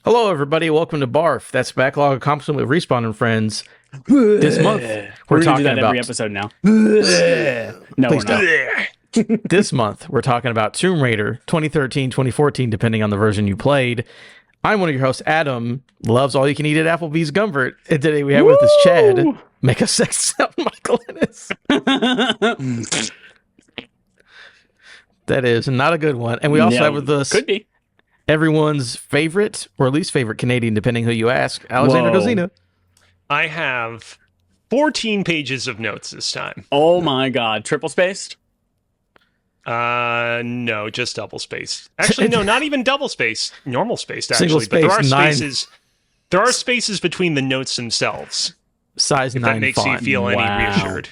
Hello, everybody. Welcome to BARF. That's Backlog Accomplishment with Respawn and Friends. This month, we're talking do that about every episode now. No, Please we're not. This month, we're talking about Tomb Raider 2013, 2014, depending on the version you played. I'm one of your hosts, Adam. Loves all you can eat at Applebee's Gumbert. And today we have with us Chad. Make a sex sound, Michael Ennis. That is not a good one. And we also have with us could be everyone's favorite or least favorite Canadian, depending who you ask, Alexander Gozina. I have 14 pages of notes this time. Oh my god, triple spaced? No, just double spaced. Actually, no, not even double spaced. Normal spaced, actually. Single but there are spaced, spaces. There are spaces between the notes themselves. Size if 9 that makes font. you feel any reassured.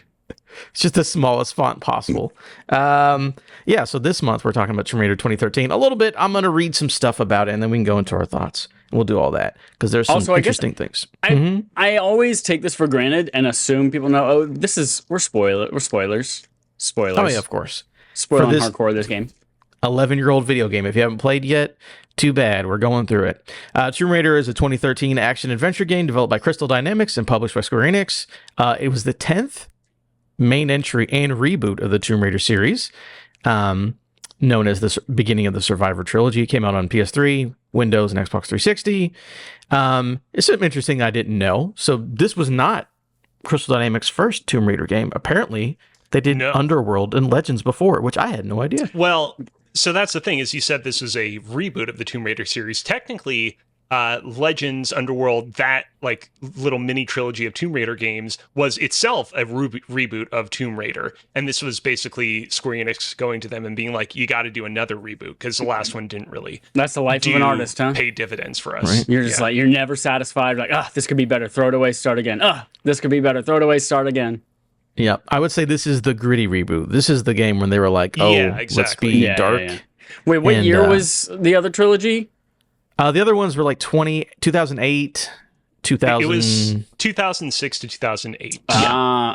It's just the smallest font possible. Yeah, so this month we're talking about Tomb Raider 2013. A little bit, I'm going to read some stuff about it, and then we can go into our thoughts. And we'll do all that, because there's some interesting things. I always take this for granted and assume people know, oh, we're spoilers. Spoilers. Oh, yeah, of course. Spoiling hardcore this game. 11-year-old video game. If you haven't played yet, too bad. We're going through it. Tomb Raider is a 2013 action-adventure game developed by Crystal Dynamics and published by Square Enix. It was the 10th main entry and reboot of the Tomb Raider series, known as the beginning of the Survivor trilogy. It came out on PS3, Windows, and Xbox 360. It's something interesting I didn't know. So this was not Crystal Dynamics' first Tomb Raider game. Apparently, they did Underworld and Legends before, which I had no idea. Well, so that's the thing, is you said this was a reboot of the Tomb Raider series. Technically, Legends, Underworld, that like little mini trilogy of Tomb Raider games was itself a reboot of Tomb Raider. And this was basically Square Enix going to them and being like, you got to do another reboot, because the last one didn't really That's the life of an artist, huh? Pay dividends for us. Right? You're just like, you're never satisfied. Like, this could be better. Throw it away, start again. This could be better. Throw it away, start again. Yeah, I would say this is the gritty reboot. This is the game when they were like, let's be dark. Yeah. Wait, what year was the other trilogy? The other ones were like 2008, 2000. It was 2006 to 2008.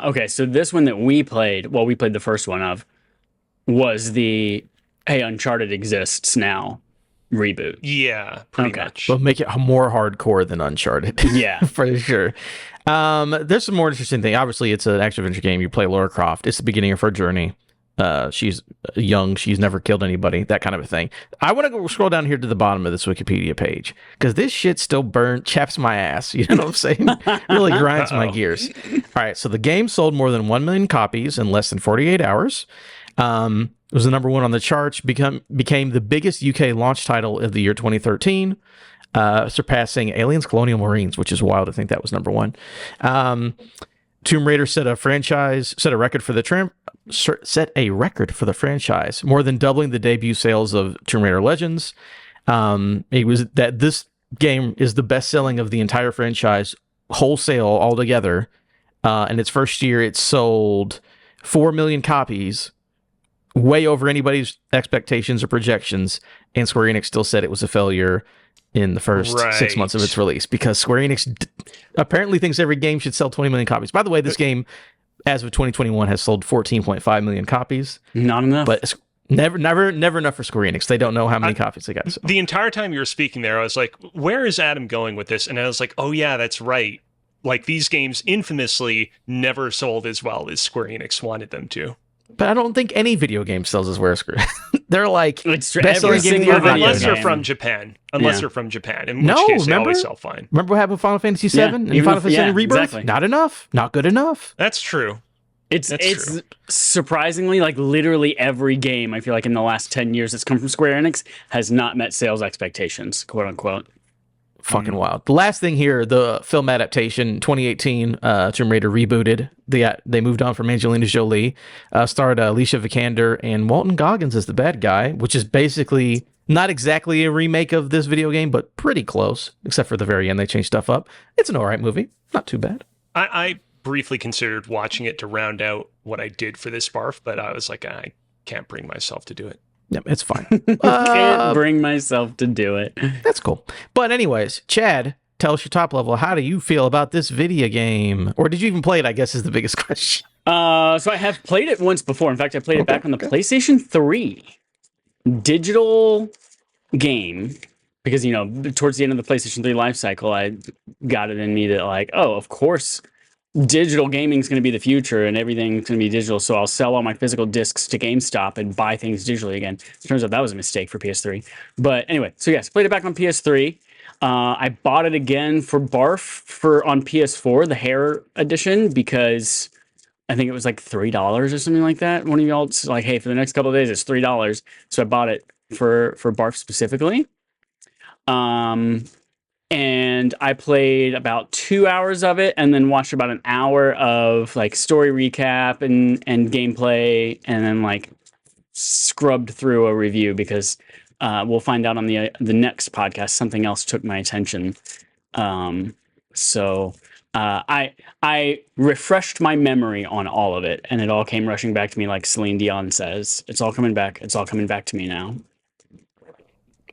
Okay, so this one that we played the first one of, was the Hey, Uncharted exists now reboot. Yeah, pretty much. But make it more hardcore than Uncharted. Yeah. For sure. There's some more interesting thing. Obviously, it's an action-adventure game. You play Lara Croft. It's the beginning of her journey. She's young. She's never killed anybody. That kind of a thing. I want to go scroll down here to the bottom of this Wikipedia page, because this shit still chaps my ass. You know what I'm saying? Really grinds my gears. All right. So the game sold more than 1 million copies in less than 48 hours. It was the number one on the charts. Became the biggest UK launch title of the year 2013. Surpassing Aliens Colonial Marines, which is wild to think that was number one. Tomb Raider set a record for the franchise, more than doubling the debut sales of Tomb Raider Legends. This game is the best selling of the entire franchise, wholesale altogether. In its first year, it sold 4 million copies, way over anybody's expectations or projections, and Square Enix still said it was a failure in the first 6 months of its release, because Square Enix apparently thinks every game should sell 20 million copies. By the way, this game, as of 2021, has sold 14.5 million copies. Not enough. But it's never enough for Square Enix. They don't know how many copies they got to sell. The entire time you were speaking there, I was like, where is Adam going with this? And I was like, oh yeah, that's right. Like, these games infamously never sold as well as Square Enix wanted them to. But I don't think any video game sells as well as Square. They're like best-selling game unless they're from Japan. They're from Japan, in which case they always sell fine. Remember what happened with Final Fantasy VII and Final Fantasy VII Rebirth? Exactly. Not enough. Not good enough. That's true. It's surprisingly, like, literally every game I feel like in the last 10 years that's come from Square Enix has not met sales expectations, quote unquote. Fucking wild. The last thing here, the film adaptation, 2018, Tomb Raider rebooted. They moved on from Angelina Jolie, starred Alicia Vikander and Walton Goggins as the bad guy, which is basically not exactly a remake of this video game, but pretty close, except for the very end. They changed stuff up. It's an all right movie. Not too bad. I briefly considered watching it to round out what I did for this BARF, but I was like, I can't bring myself to do it. Yep, it's fine. Can't bring myself to do it. That's cool. But anyways, Chad, tell us your top level. How do you feel about this video game? Or did you even play it, I guess, is the biggest question. So I have played it once before. In fact, I played it back on the PlayStation 3 digital game because, towards the end of the PlayStation 3 life cycle, I got it in me that like, oh, of course, digital gaming is going to be the future and everything's going to be digital. So I'll sell all my physical discs to GameStop and buy things digitally again. It turns out that was a mistake for PS3. But anyway, so yes, played it back on PS3. I bought it again for BARF on PS4, the Hair Edition, because I think it was like $3 or something like that. One of y'all's like, hey, for the next couple of days, it's $3. So I bought it for BARF specifically. And I played about 2 hours of it and then watched about an hour of like story recap and gameplay, and then like scrubbed through a review because we'll find out on the next podcast something else took my attention. So I refreshed my memory on all of it, and it all came rushing back to me like Celine Dion says. It's all coming back. It's all coming back to me now.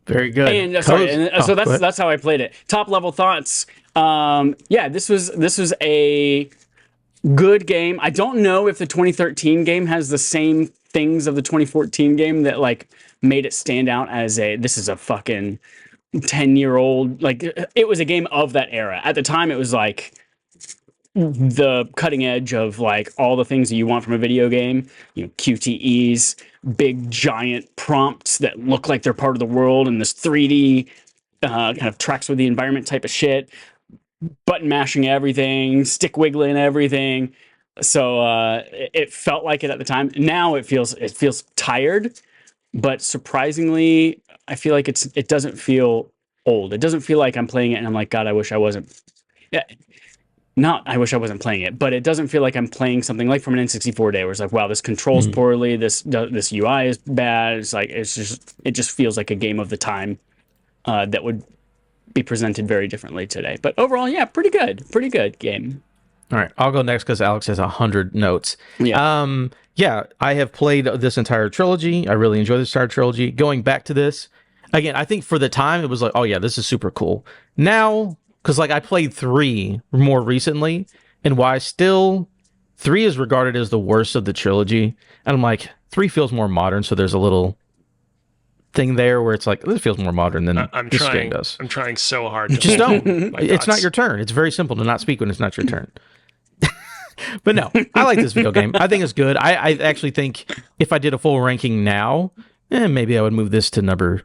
Very good. And so that's how I played it. Top level thoughts. Yeah, this was a good game. I don't know if the 2013 game has the same things of the 2014 game that like made it stand out as this is a fucking 10-year-old. Like it was a game of that era. At the time, it was like the cutting edge of like all the things that you want from a video game, QTEs, big giant prompts that look like they're part of the world, and this 3D kind of tracks with the environment type of shit, button mashing everything, stick wiggling everything. So it felt like it at the time. Now it feels tired, but surprisingly, I feel like it doesn't feel old. It doesn't feel like I'm playing it and I'm like, God, I wish I wasn't. Yeah. Not I wish I wasn't playing it, but it doesn't feel like I'm playing something like from an N64 day where it's like, wow, this controls poorly, this UI is bad. It's like it just feels like a game of the time that would be presented very differently today. But overall, yeah, pretty good game. All right, I'll go next because Alex has 100 notes. Yeah. Yeah, I have played this entire trilogy. I really enjoy this entire trilogy. Going back to this, again, I think for the time it was like, oh yeah, this is super cool. Now, because like I played 3 more recently, and why 3 is regarded as the worst of the trilogy, and I'm like, 3 feels more modern, so there's a little thing there where it's like, this feels more modern than this game does. I'm trying so hard to just don't. It's not your turn. It's very simple to not speak when it's not your turn. But no, I like this video game. I think it's good. I actually think if I did a full ranking now, maybe I would move this to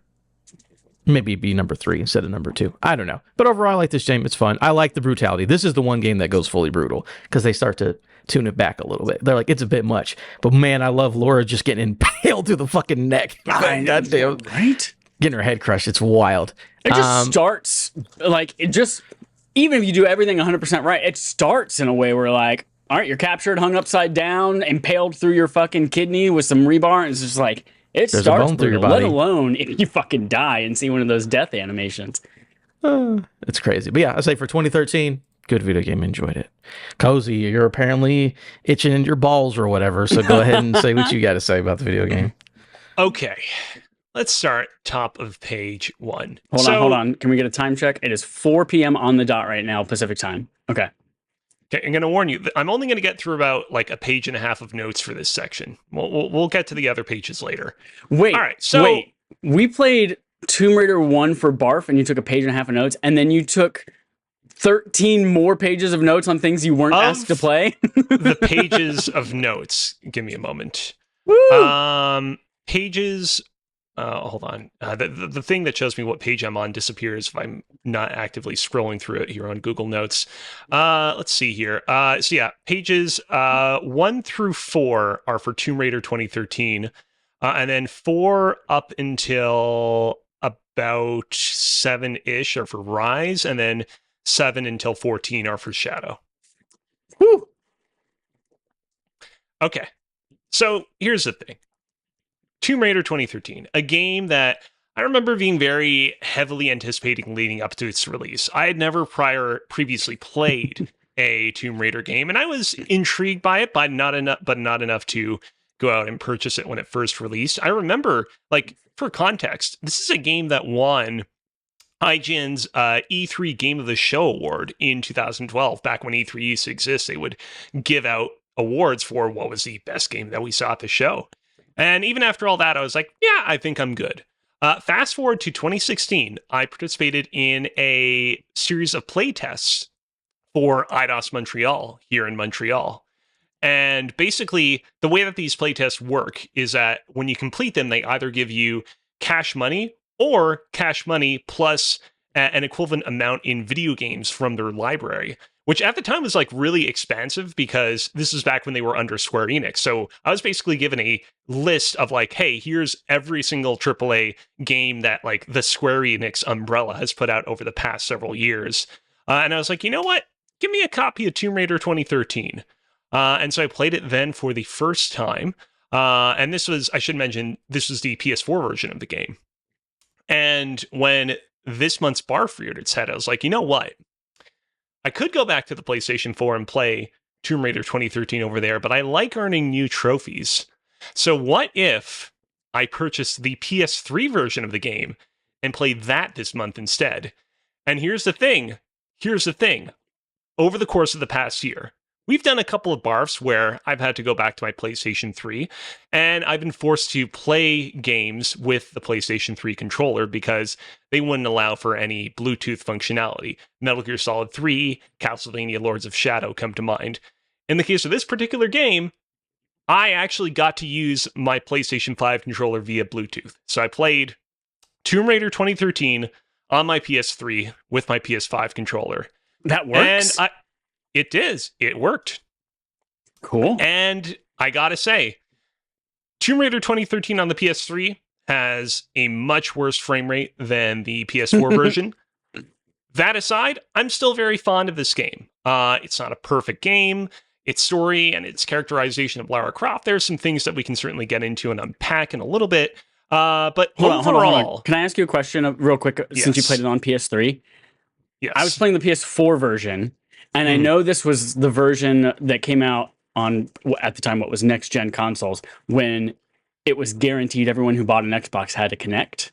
maybe be number 3 instead of number 2. I don't know. But overall, I like this game. It's fun. I like the brutality. This is the one game that goes fully brutal because they start to tune it back a little bit. They're like, it's a bit much. But man, I love Lara just getting impaled through the fucking neck. Goddamn. Right? Getting her head crushed. It's wild. It just starts, like, even if you do everything 100% right, it starts in a way where, like, all right, you're captured, hung upside down, impaled through your fucking kidney with some rebar, and it's just like, There's starts through your body. Let alone if you fucking die and see one of those death animations. It's crazy. But yeah, I say for 2013, good video game. Enjoyed it. Cozy, you're apparently itching in your balls or whatever, so go ahead and say what you got to say about the video game. Okay. Let's start top of page 1. Hold on. Can we get a time check? It is 4 p.m. on the dot right now, Pacific time. Okay, I'm going to warn you. I'm only going to get through about like a page and a half of notes for this section. We'll get to the other pages later. Wait. All right. So wait. We played Tomb Raider 1 for BARF, and you took a page and a half of notes, and then you took 13 more pages of notes on things you weren't asked to play. The pages of notes. Give me a moment. Woo! Pages. Hold on. The thing that shows me what page I'm on disappears if I'm not actively scrolling through it here on Google Notes. Let's see here. So yeah, pages 1 through 4 are for Tomb Raider 2013. And then 4 up until about 7-ish are for Rise. And then 7 until 14 are for Shadow. Woo! Okay. So here's the thing. Tomb Raider 2013, a game that I remember being very heavily anticipating leading up to its release. I had never previously played a Tomb Raider game, and I was intrigued by it, but not enough to go out and purchase it when it first released. I remember, like, for context, this is a game that won IGN's E3 Game of the Show award in 2012. Back when E3 used to exist, they would give out awards for what was the best game that we saw at the show. And even after all that, I was like, yeah, I think I'm good. Fast forward to 2016, I participated in a series of playtests for IDOS Montreal here in Montreal. And basically, the way that these playtests work is that when you complete them, they either give you cash money or cash money plus an equivalent amount in video games from their library, which at the time was like really expansive because this is back when they were under Square Enix. So I was basically given a list of like, hey, here's every single AAA game that like the Square Enix umbrella has put out over the past several years. And I was like, you know what? Give me a copy of Tomb Raider 2013. And so I played it then for the first time. And this was, I should mention, this was the PS4 version of the game. And when this month's BARF reared its head, I was like, you know what? I could go back to the PlayStation 4 and play Tomb Raider 2013 over there, but I like earning new trophies. So what if I purchased the PS3 version of the game and played that this month instead? And here's the thing. Over the course of the past year, we've done a couple of BARFs where I've had to go back to my PlayStation 3, and I've been forced to play games with the PlayStation 3 controller because they wouldn't allow for any Bluetooth functionality. Metal Gear Solid 3, Castlevania Lords of Shadow come to mind. In the case of this particular game, I actually got to use my PlayStation 5 controller via Bluetooth. So I played Tomb Raider 2013 on my PS3 with my PS5 controller. That works? And it worked. Cool. And I gotta say, Tomb Raider 2013 on the PS3 has a much worse frame rate than the PS4 version. That aside, I'm still very fond of this game. It's not a perfect game. Its story and its characterization of Lara Croft, there's some things that we can certainly get into and unpack in a little bit. But overall... Hold on. Can I ask you a question real quick, since you played it on PS3? Yes. I was playing the PS4 version, and I know this was the version that came out on, at the time, what was next-gen consoles, when it was guaranteed everyone who bought an Xbox had to connect.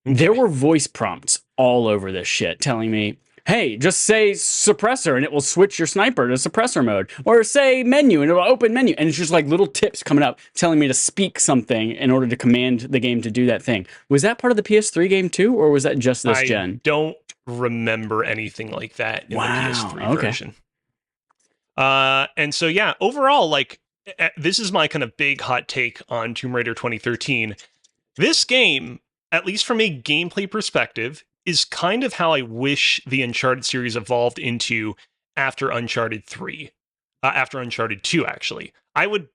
Okay. There were voice prompts all over this shit telling me, hey, just say suppressor and it will switch your sniper to suppressor mode. Or say menu and it will open menu. And it's just like little tips coming up telling me to speak something in order to command the game to do that thing. Was that part of the PS3 game too, or was that just this gen? I don't remember anything like that in the PS3 version. And so, yeah, overall, like, this is my kind of big hot take on Tomb Raider 2013. This game, at least from a gameplay perspective, is kind of how I wish the Uncharted series evolved into after Uncharted 3. After Uncharted 2, actually. I would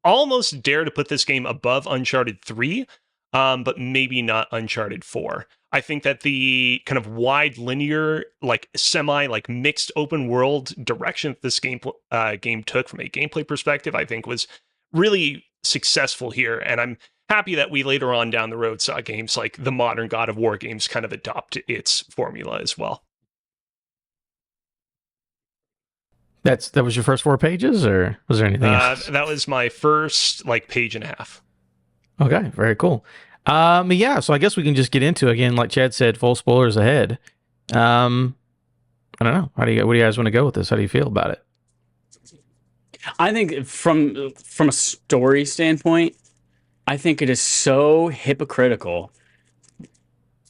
almost dare to put this game above Uncharted 3, but maybe not Uncharted 4. I think that the kind of wide linear, like semi, like mixed open world direction that this game took from a gameplay perspective, I think was really successful here. And I'm happy that we later on down the road saw games like the modern God of War games kind of adopt its formula as well. That was your first 4 pages, or was there anything else? That was my first like page and a half. Okay, very cool. Yeah, so I guess we can just get into it again. Like Chad said, full spoilers ahead. I don't know. What do you guys want to go with this? How do you feel about it? I think from a story standpoint, I think it is so hypocritical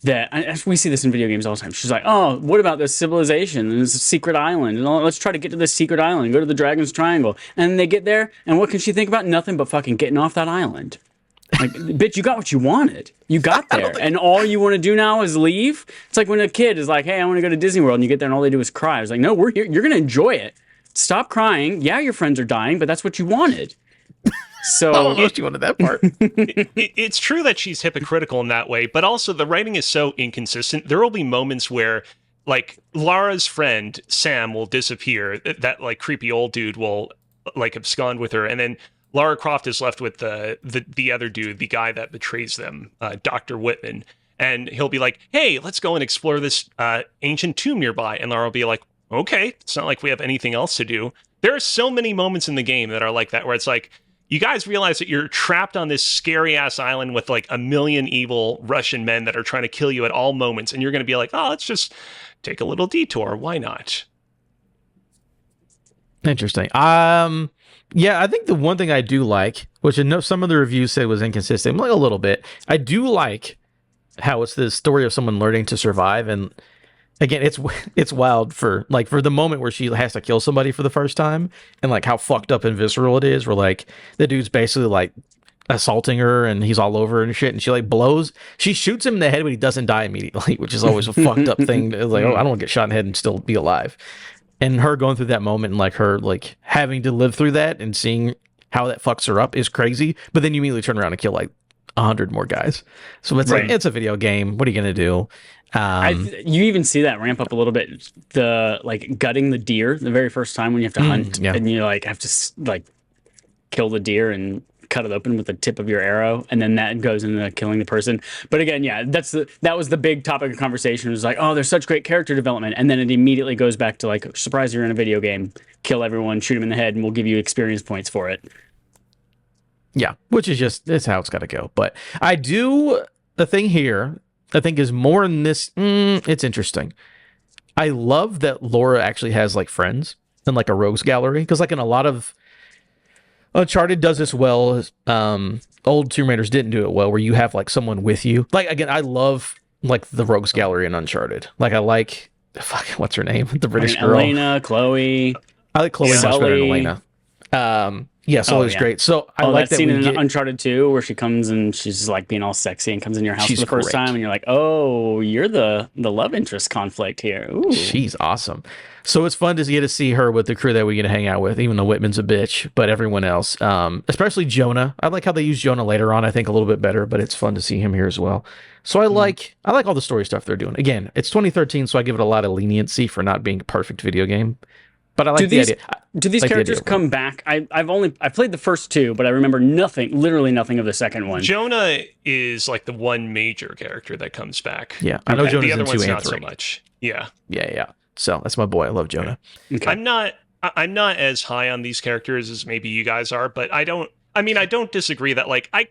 that we see this in video games all the time. She's like, oh, what about this civilization? And this secret island. And let's try to get to this secret island and go to the Dragon's Triangle. And they get there, and what can she think about? Nothing but fucking getting off that island. Like, bitch, you got what you wanted. You got there. And all you want to do now is leave? It's like when a kid is like, hey, I want to go to Disney World. And you get there and all they do is cry. It's like, no, we're here. You're going to enjoy it. Stop crying. Yeah, your friends are dying, but that's what you wanted. So almost you wanted that part. It's true that she's hypocritical in that way, but also the writing is so inconsistent. There will be moments where, like, Lara's friend Sam will disappear. That like creepy old dude will like abscond with her, and then Lara Croft is left with the other dude, the guy that betrays them, Dr. Whitman, and he'll be like, "Hey, let's go and explore this ancient tomb nearby," and Lara will be like, "Okay, it's not like we have anything else to do." There are so many moments in the game that are like that, where it's like, you guys realize that you're trapped on this scary ass island with like a million evil Russian men that are trying to kill you at all moments, and you're going to be like, oh, let's just take a little detour. Why not? Interesting. Yeah, I think the one thing I do like, which I know some of the reviews said was inconsistent, like a little bit, I do like how it's the story of someone learning to survive. And again, it's wild for the moment where she has to kill somebody for the first time, and like how fucked up and visceral it is, where like the dude's basically like assaulting her and he's all over her and shit, and she shoots him in the head, but he doesn't die immediately, which is always a fucked up thing. It's like, oh, I don't want to get shot in the head and still be alive. And her going through that moment and like her like having to live through that and seeing how that fucks her up is crazy. But then you immediately turn around and kill like 100 more guys. So it's like, it's a video game. What are you going to do? You even see that ramp up a little bit. The like gutting the deer the very first time when you have to hunt and you like have to like kill the deer and cut it open with the tip of your arrow, and then that goes into killing the person. But again, yeah, that was the big topic of conversation. It was like, oh, there's such great character development, and then it immediately goes back to like, surprise, you're in a video game, kill everyone, shoot them in the head, and we'll give you experience points for it. Yeah, which is it's how it's got to go. But the thing here I think is more in this. It's interesting. I love that Lara actually has like friends and like a rogues gallery, because like in a lot of Uncharted does this well. Old Tomb Raiders didn't do it well, where you have like someone with you. Like again, I love like the rogues gallery in Uncharted. Like I like what's her name? The British girl. Elena, Chloe. I like Chloe much better than Elena. Yeah, Sully's great. So I like that scene in Uncharted 2 where she comes and she's just like being all sexy and comes in your house for the first time, and you're like, oh, you're the love interest conflict here. Ooh. She's awesome. So it's fun to get to see her with the crew that we get to hang out with, even though Whitman's a bitch, but everyone else, especially Jonah. I like how they use Jonah later on, I think a little bit better, but it's fun to see him here as well. So I like all the story stuff they're doing. Again, it's 2013, so I give it a lot of leniency for not being a perfect video game. But I like the idea. Do these characters come back? I've played the first two, but I remember literally nothing of the second one. Jonah is like the one major character that comes back. Yeah, I know Jonah's the other in 2 one's and not 3. so much. Yeah. So that's my boy. I love Jonah. Okay. I'm not as high on these characters as maybe you guys are, but I don't disagree that like I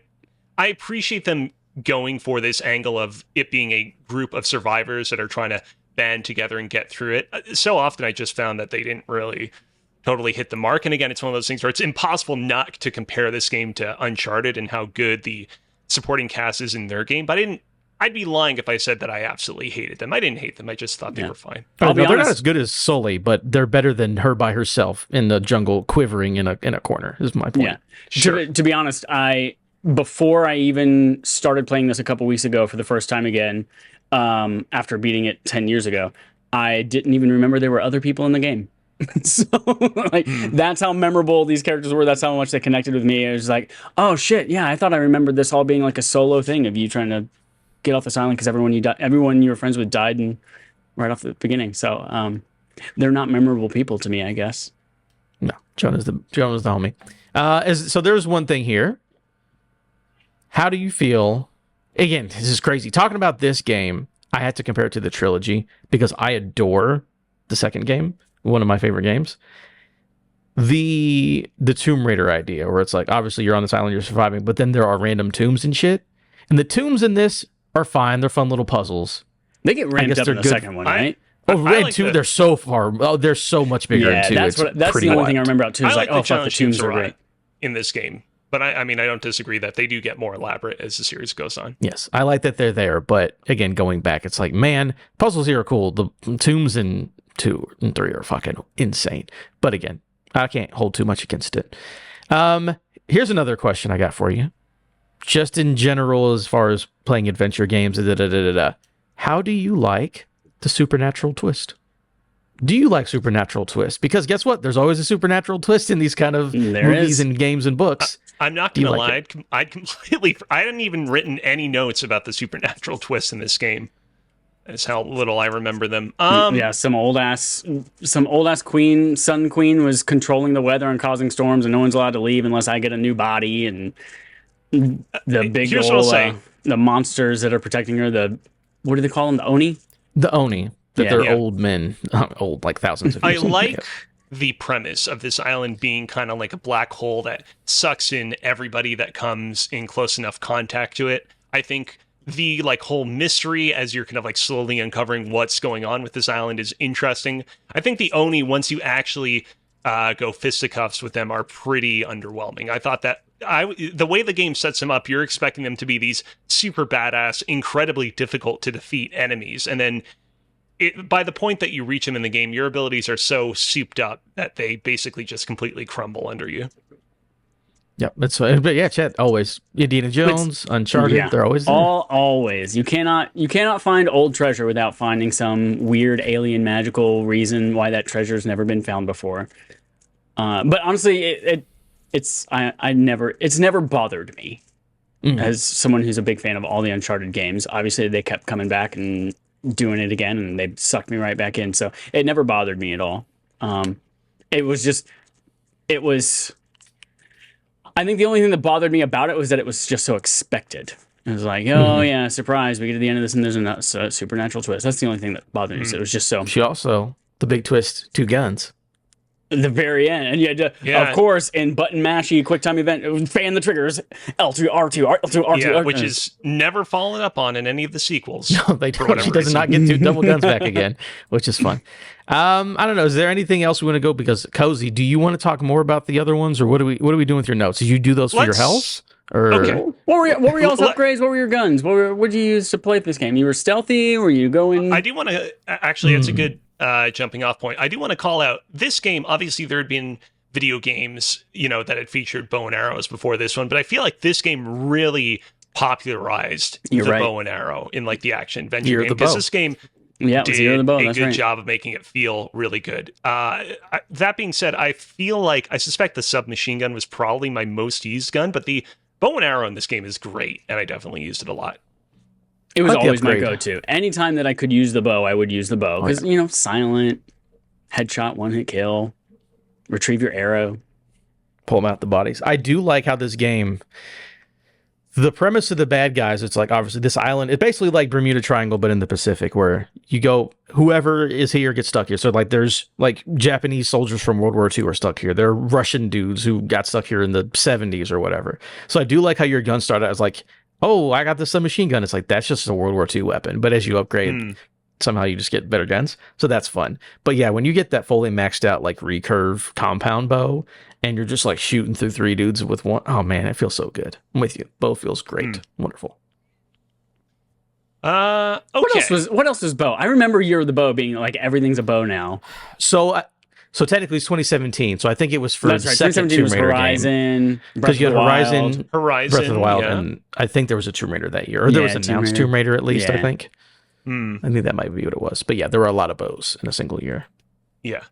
appreciate them going for this angle of it being a group of survivors that are trying to band together and get through it. So often I just found that they didn't really totally hit the mark. And again, it's one of those things where it's impossible not to compare this game to Uncharted and how good the supporting cast is in their game. But I'd be lying if I said that I absolutely hated them. I didn't hate them. I just thought they were fine. They're not as good as Sully, but they're better than her by herself in the jungle quivering in a corner, is my point. Yeah. Sure. To be honest, before I even started playing this a couple weeks ago for the first time again, after beating it 10 years ago, I didn't even remember there were other people in the game. So like that's how memorable these characters were. That's how much they connected with me. It was like, oh shit, yeah, I thought I remembered this all being like a solo thing of you trying to get off this island because everyone you were friends with died and right off the beginning. So they're not memorable people to me, I guess. No, Jonah's the homie. So there's one thing here. How do you feel? Again, this is crazy. Talking about this game, I had to compare it to the trilogy because I adore the second game, one of my favorite games. The Tomb Raider idea, where it's like, obviously you're on this island, you're surviving, but then there are random tombs and shit. And the tombs in this are fine. They're fun little puzzles. They get ramped up in the second one, right? Red 2, they're so far. Oh, they're so much bigger in 2. That's the only thing I remember about 2 is like, oh, fuck, the tombs are great. In this game. But I don't disagree that they do get more elaborate as the series goes on. Yes, I like that they're there. But again, going back, it's like, man, puzzles here are cool. The tombs in 2 and 3 are fucking insane. But again, I can't hold too much against it. Here's another question I got for you. Just in general, as far as playing adventure games, how do you like the supernatural twist? Do you like supernatural twists? Because guess what? There's always a supernatural twist in these kind of movies and games and books. I'm not going to lie. I hadn't even written any notes about the supernatural twists in this game. That's how little I remember them. Some old ass queen, sun queen, was controlling the weather and causing storms, and no one's allowed to leave unless I get a new body. And the big old the monsters that are protecting her. What do they call them? The Oni. The Oni. They're old men, old like thousands of years. the premise of this island being kind of like a black hole that sucks in everybody that comes in close enough contact to it. I think the like whole mystery as you're kind of like slowly uncovering what's going on with this island is interesting. I think the Oni, once you actually go fisticuffs with them, are pretty underwhelming. I thought that the way the game sets them up, you're expecting them to be these super badass, incredibly difficult to defeat enemies, and then by the point that you reach them in the game, your abilities are so souped up that they basically just completely crumble under you. Yep, that's fine. But yeah, chat always Indiana Jones, Uncharted. They're always there. Always. You cannot find old treasure without finding some weird alien magical reason why that treasure's never been found before. But honestly, it's never bothered me as someone who's a big fan of all the Uncharted games. Obviously, they kept coming back and doing it again, and they sucked me right back in. So it never bothered me at all. It was. I think the only thing that bothered me about it was that it was just so expected. It was like, oh yeah, surprise! We get to the end of this, and there's a supernatural twist. That's the only thing that bothered me. So it was just so. She also the big twist: 2 guns. The very end, and you had to, of course, in button mashy quick time event, it would fan the triggers L2 R2 L2 R2, yeah, which is never followed up on in any of the sequels. No, they don't. She does not get 2 double guns back again, which is fun. I don't know. Is there anything else we want to go? Because Cozy, do you want to talk more about the other ones, or what are we doing with your notes? Did you do those for your health? Or okay, what were y'all's upgrades? What were your guns? What did you use to play this game? You were stealthy. Were you going? I do want to actually. It's a good jumping off point. I do want to call out this game. Obviously, there had been video games, that had featured bow and arrows before this one, but I feel like this game really popularized bow and arrow in like the action adventure game, because this game did a good job of making it feel really good. That being said, I suspect the submachine gun was probably my most used gun, but the bow and arrow in this game is great, and I definitely used it a lot. It was always my go-to. Anytime that I could use the bow, I would use the bow. Because, silent, headshot, one-hit kill, retrieve your arrow. Pull them out the bodies. I do like how this game, the premise of the bad guys, it's like, obviously, this island, it's basically like Bermuda Triangle, but in the Pacific, where you go, whoever is here gets stuck here. So, like, there's, like, Japanese soldiers from World War II are stuck here. There are Russian dudes who got stuck here in the 70s or whatever. So I do like how your gun started as, like, oh, I got this submachine gun. It's like, that's just a World War II weapon. But as you upgrade, somehow you just get better guns. So that's fun. But yeah, when you get that fully maxed out, like, recurve compound bow, and you're just, like, shooting through 3 dudes with one, oh, man, it feels so good. I'm with you. Bow feels great. Wonderful. Okay. What else was bow? I remember Year of the Bow being, like, everything's a bow now. So technically it's 2017. So I think it was for the second 2017 Tomb was Raider Horizon, because you had Horizon, Breath of the Wild, yeah. and I think there was a Tomb Raider that year, or there was announced Tomb Raider at least. I think. I think that might be what it was. But yeah, there were a lot of bows in a single year. Yeah.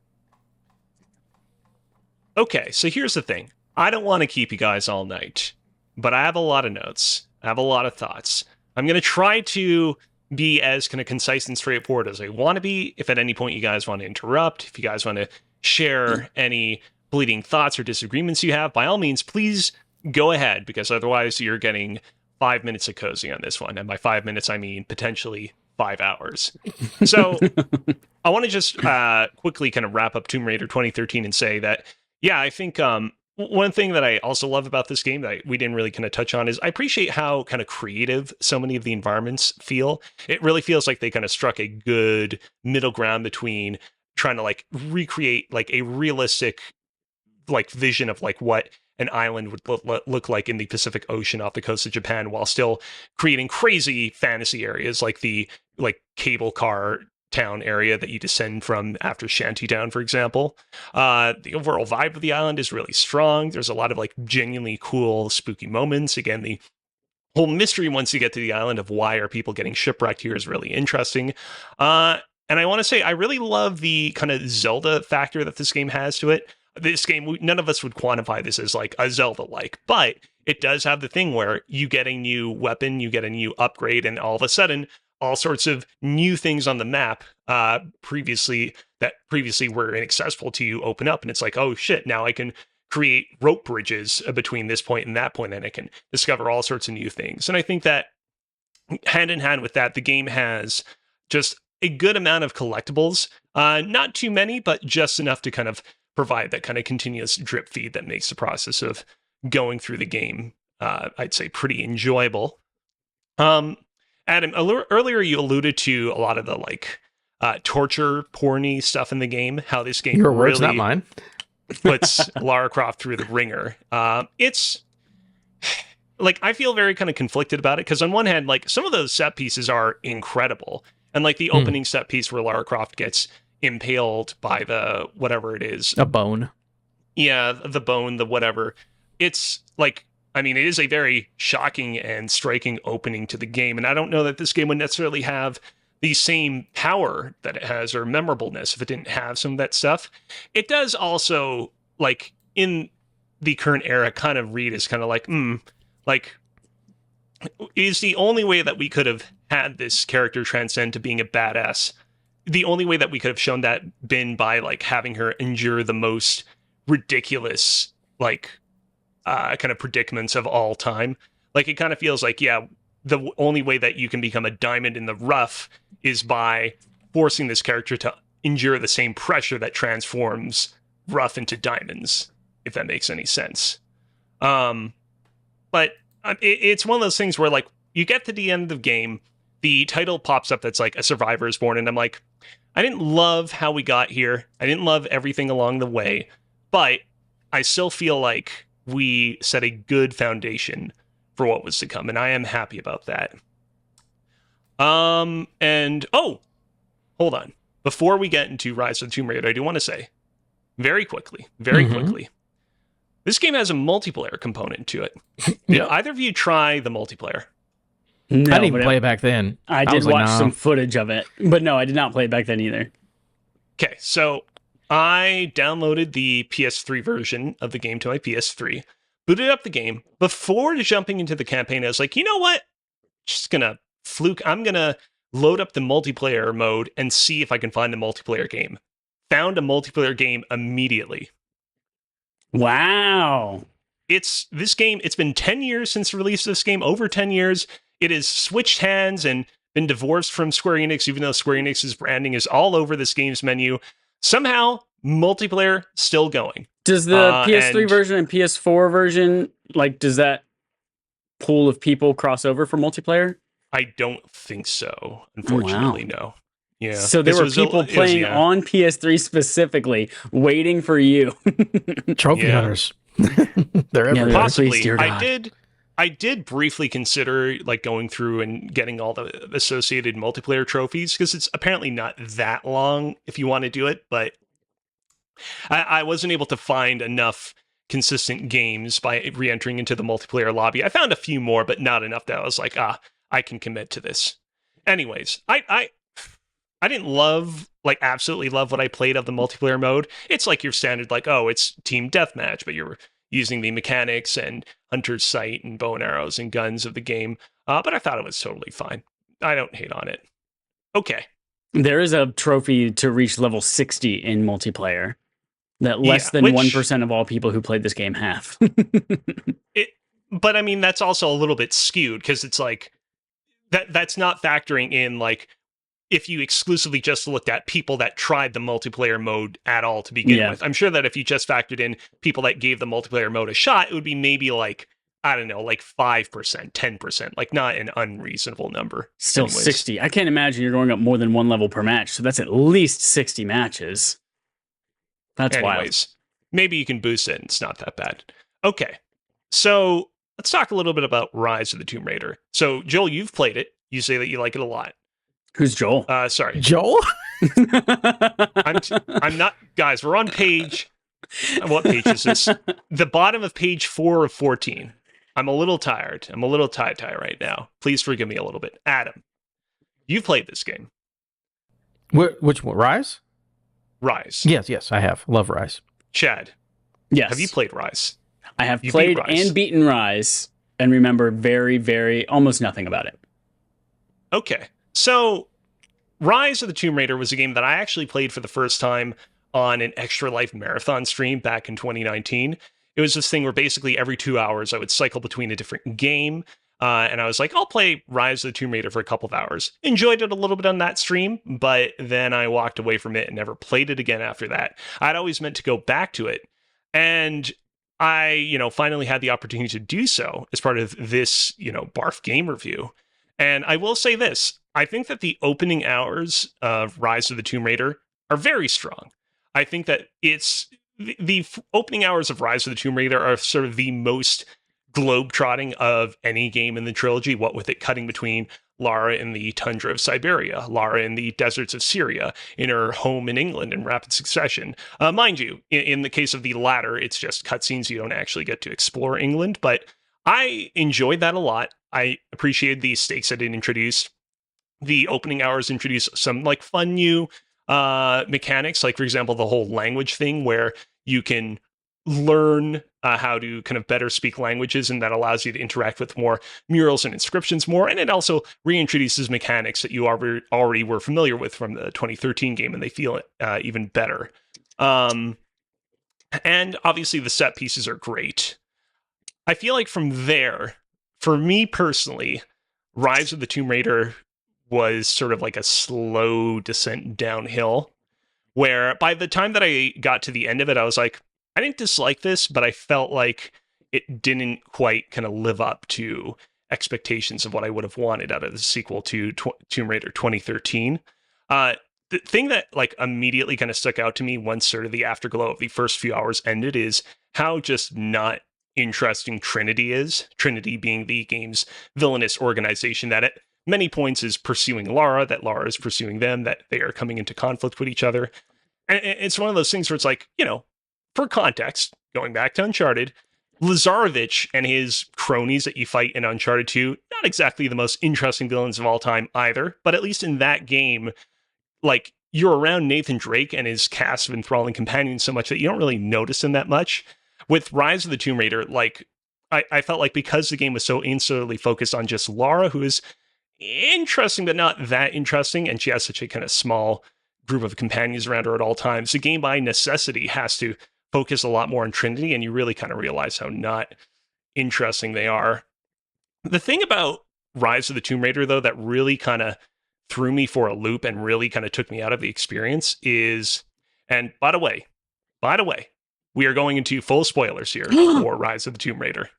Okay, so here's the thing. I don't want to keep you guys all night, but I have a lot of notes. I have a lot of thoughts. I'm going to try to be as kind of concise and straightforward as I want to be. If at any point you guys want to interrupt, if you guys want to share any bleeding thoughts or disagreements you have, by all means, please go ahead, because otherwise you're getting 5 minutes of cozy on this one. And by 5 minutes, I mean potentially 5 hours. So I want to just quickly kind of wrap up Tomb Raider 2013 and say that, yeah, I think one thing that I also love about this game that we didn't really kind of touch on is I appreciate how kind of creative so many of the environments feel. It really feels like they kind of struck a good middle ground between trying to like recreate like a realistic like vision of like what an island would look like in the Pacific Ocean off the coast of Japan, while still creating crazy fantasy areas like the like cable car town area that you descend from after Shantytown, for example. The overall vibe of the island is really strong. There's a lot of like genuinely cool, spooky moments. Again, the whole mystery once you get to the island of why are people getting shipwrecked here is really interesting. And I want to say, I really love the kind of Zelda factor that this game has to it. This game, none of us would quantify this as like a Zelda-like, but it does have the thing where you get a new weapon, you get a new upgrade, and all of a sudden, all sorts of new things on the map previously were inaccessible to you open up. And it's like, oh shit, now I can create rope bridges between this point and that point, and I can discover all sorts of new things. And I think that hand in hand with that, the game has just a good amount of collectibles, not too many, but just enough to kind of provide that kind of continuous drip feed that makes the process of going through the game, I'd say, pretty enjoyable. Adam, earlier you alluded to a lot of the like torture porny stuff in the game. How this game Your words, really not mine. puts Lara Croft through the ringer. It's like I feel very kind of conflicted about it because on one hand, like some of those set pieces are incredible, and like the opening set piece where Lara Croft gets impaled by the whatever it is, A bone. yeah, the bone, the whatever. It's like, I mean, it is a very shocking and striking opening to the game, and I don't know that this game would necessarily have the same power that it has or memorableness if it didn't have some of that stuff. It does also, like, in the current era, kind of read as kind of like, is the only way that we could have had this character transcend to being a badass, the only way that we could have shown that been by, like, having her endure the most ridiculous, like, kind of predicaments of all time. Like, it kind of feels like, yeah, the only way that you can become a diamond in the rough is by forcing this character to endure the same pressure that transforms rough into diamonds, if that makes any sense. But it's one of those things where, like, you get to the end of the game, the title pops up that's like A Survivor is Born, and I'm like, I didn't love how we got here. I didn't love everything along the way, but I still feel like we set a good foundation for what was to come, and I am happy about that. And hold on. Before we get into Rise of the Tomb Raider, I do want to say very quickly, this game has a multiplayer component to it. Did either of you try the multiplayer? No, I didn't even play it back then. I did was like, watch nah. some footage of it, but no, I did not play it back then either. Okay, so I downloaded the PS3 version of the game to my PS3, booted up the game. Before jumping into the campaign, I was like, you know what? Just gonna fluke. I'm gonna load up the multiplayer mode and see if I can find the multiplayer game. Found a multiplayer game immediately. Wow. It's been 10 years since the release of this game, over 10 years. It has switched hands and been divorced from Square Enix, even though Square Enix's branding is all over this game's menu. Somehow, multiplayer still going. Does the PS3 version and PS4 version, like, does that pool of people cross over for multiplayer? I don't think so, unfortunately, no. Yeah. So there were people playing on PS3 specifically, waiting for you. Trophy hunters. They're everywhere. Possibly. I did briefly consider like going through and getting all the associated multiplayer trophies because it's apparently not that long if you want to do it, but I wasn't able to find enough consistent games by re-entering into the multiplayer lobby. I found a few more, but not enough that I was like, I can commit to this. Anyways, I didn't absolutely love what I played of the multiplayer mode. It's like your standard, like, oh, it's team deathmatch, but you're using the mechanics and hunter's sight and bow and arrows and guns of the game. But I thought it was totally fine. I don't hate on it. Okay. There is a trophy to reach level 60 in multiplayer that less than 1% of all people who played this game have. But I mean, that's also a little bit skewed because it's like, that's not factoring in, like, if you exclusively just looked at people that tried the multiplayer mode at all to begin with. I'm sure that if you just factored in people that gave the multiplayer mode a shot, it would be maybe like, I don't know, like 5%, 10%, like not an unreasonable number. Still anyways. 60. I can't imagine you're going up more than one level per match. So that's at least 60 matches. That's wild. Maybe you can boost it and it's not that bad. Okay. So let's talk a little bit about Rise of the Tomb Raider. So Joel, you've played it. You say that you like it a lot. Who's Joel? Sorry. Joel? I'm not, guys, we're on page, what page is this? The bottom of page 4 of 14. I'm a little tired. I'm a little tie-tie right now. Please forgive me a little bit. Adam, you've played this game. Which one? Rise? Rise. Yes, I have. Love Rise. Chad. Yes. Have you played Rise? I have played and beaten Rise and remember almost nothing about it. Okay. So, Rise of the Tomb Raider was a game that I actually played for the first time on an Extra Life marathon stream back in 2019. It was this thing where basically every 2 hours I would cycle between a different game. And I was like, I'll play Rise of the Tomb Raider for a couple of hours. Enjoyed it a little bit on that stream, but then I walked away from it and never played it again after that. I'd always meant to go back to it. And I, finally had the opportunity to do so as part of this, BARF game review. And I will say this, I think that the opening hours of Rise of the Tomb Raider are very strong. I think that it's the opening hours of Rise of the Tomb Raider are sort of the most globetrotting of any game in the trilogy, what with it cutting between Lara in the tundra of Siberia, Lara in the deserts of Syria, in her home in England in rapid succession. Mind you, in the case of the latter, it's just cutscenes. You don't actually get to explore England, but I enjoyed that a lot. I appreciated the stakes that it introduced. The opening hours introduced some like fun new mechanics, like for example, the whole language thing where you can learn how to kind of better speak languages, and that allows you to interact with more murals and inscriptions more. And it also reintroduces mechanics that you already were familiar with from the 2013 game, and they feel even better. And obviously the set pieces are great. I feel like from there, for me personally, Rise of the Tomb Raider was sort of like a slow descent downhill, where by the time that I got to the end of it, I was like, I didn't dislike this, but I felt like it didn't quite kind of live up to expectations of what I would have wanted out of the sequel to Tomb Raider 2013. The thing that like immediately kind of stuck out to me once sort of the afterglow of the first few hours ended is how just not interesting Trinity is. Trinity being the game's villainous organization that at many points is pursuing Lara, that Lara is pursuing them, that they are coming into conflict with each other. And it's one of those things where it's like, for context, going back to Uncharted, Lazarevich and his cronies that you fight in Uncharted 2, not exactly the most interesting villains of all time either, but at least in that game, like, you're around Nathan Drake and his cast of enthralling companions so much that you don't really notice them that much. With Rise of the Tomb Raider, like, I felt like because the game was so insularly focused on just Lara, who is interesting but not that interesting, and she has such a kind of small group of companions around her at all times, the game by necessity has to focus a lot more on Trinity, and you really kind of realize how not interesting they are. The thing about Rise of the Tomb Raider, though, that really kind of threw me for a loop and really kind of took me out of the experience is, and by the way, we are going into full spoilers here for Rise of the Tomb Raider.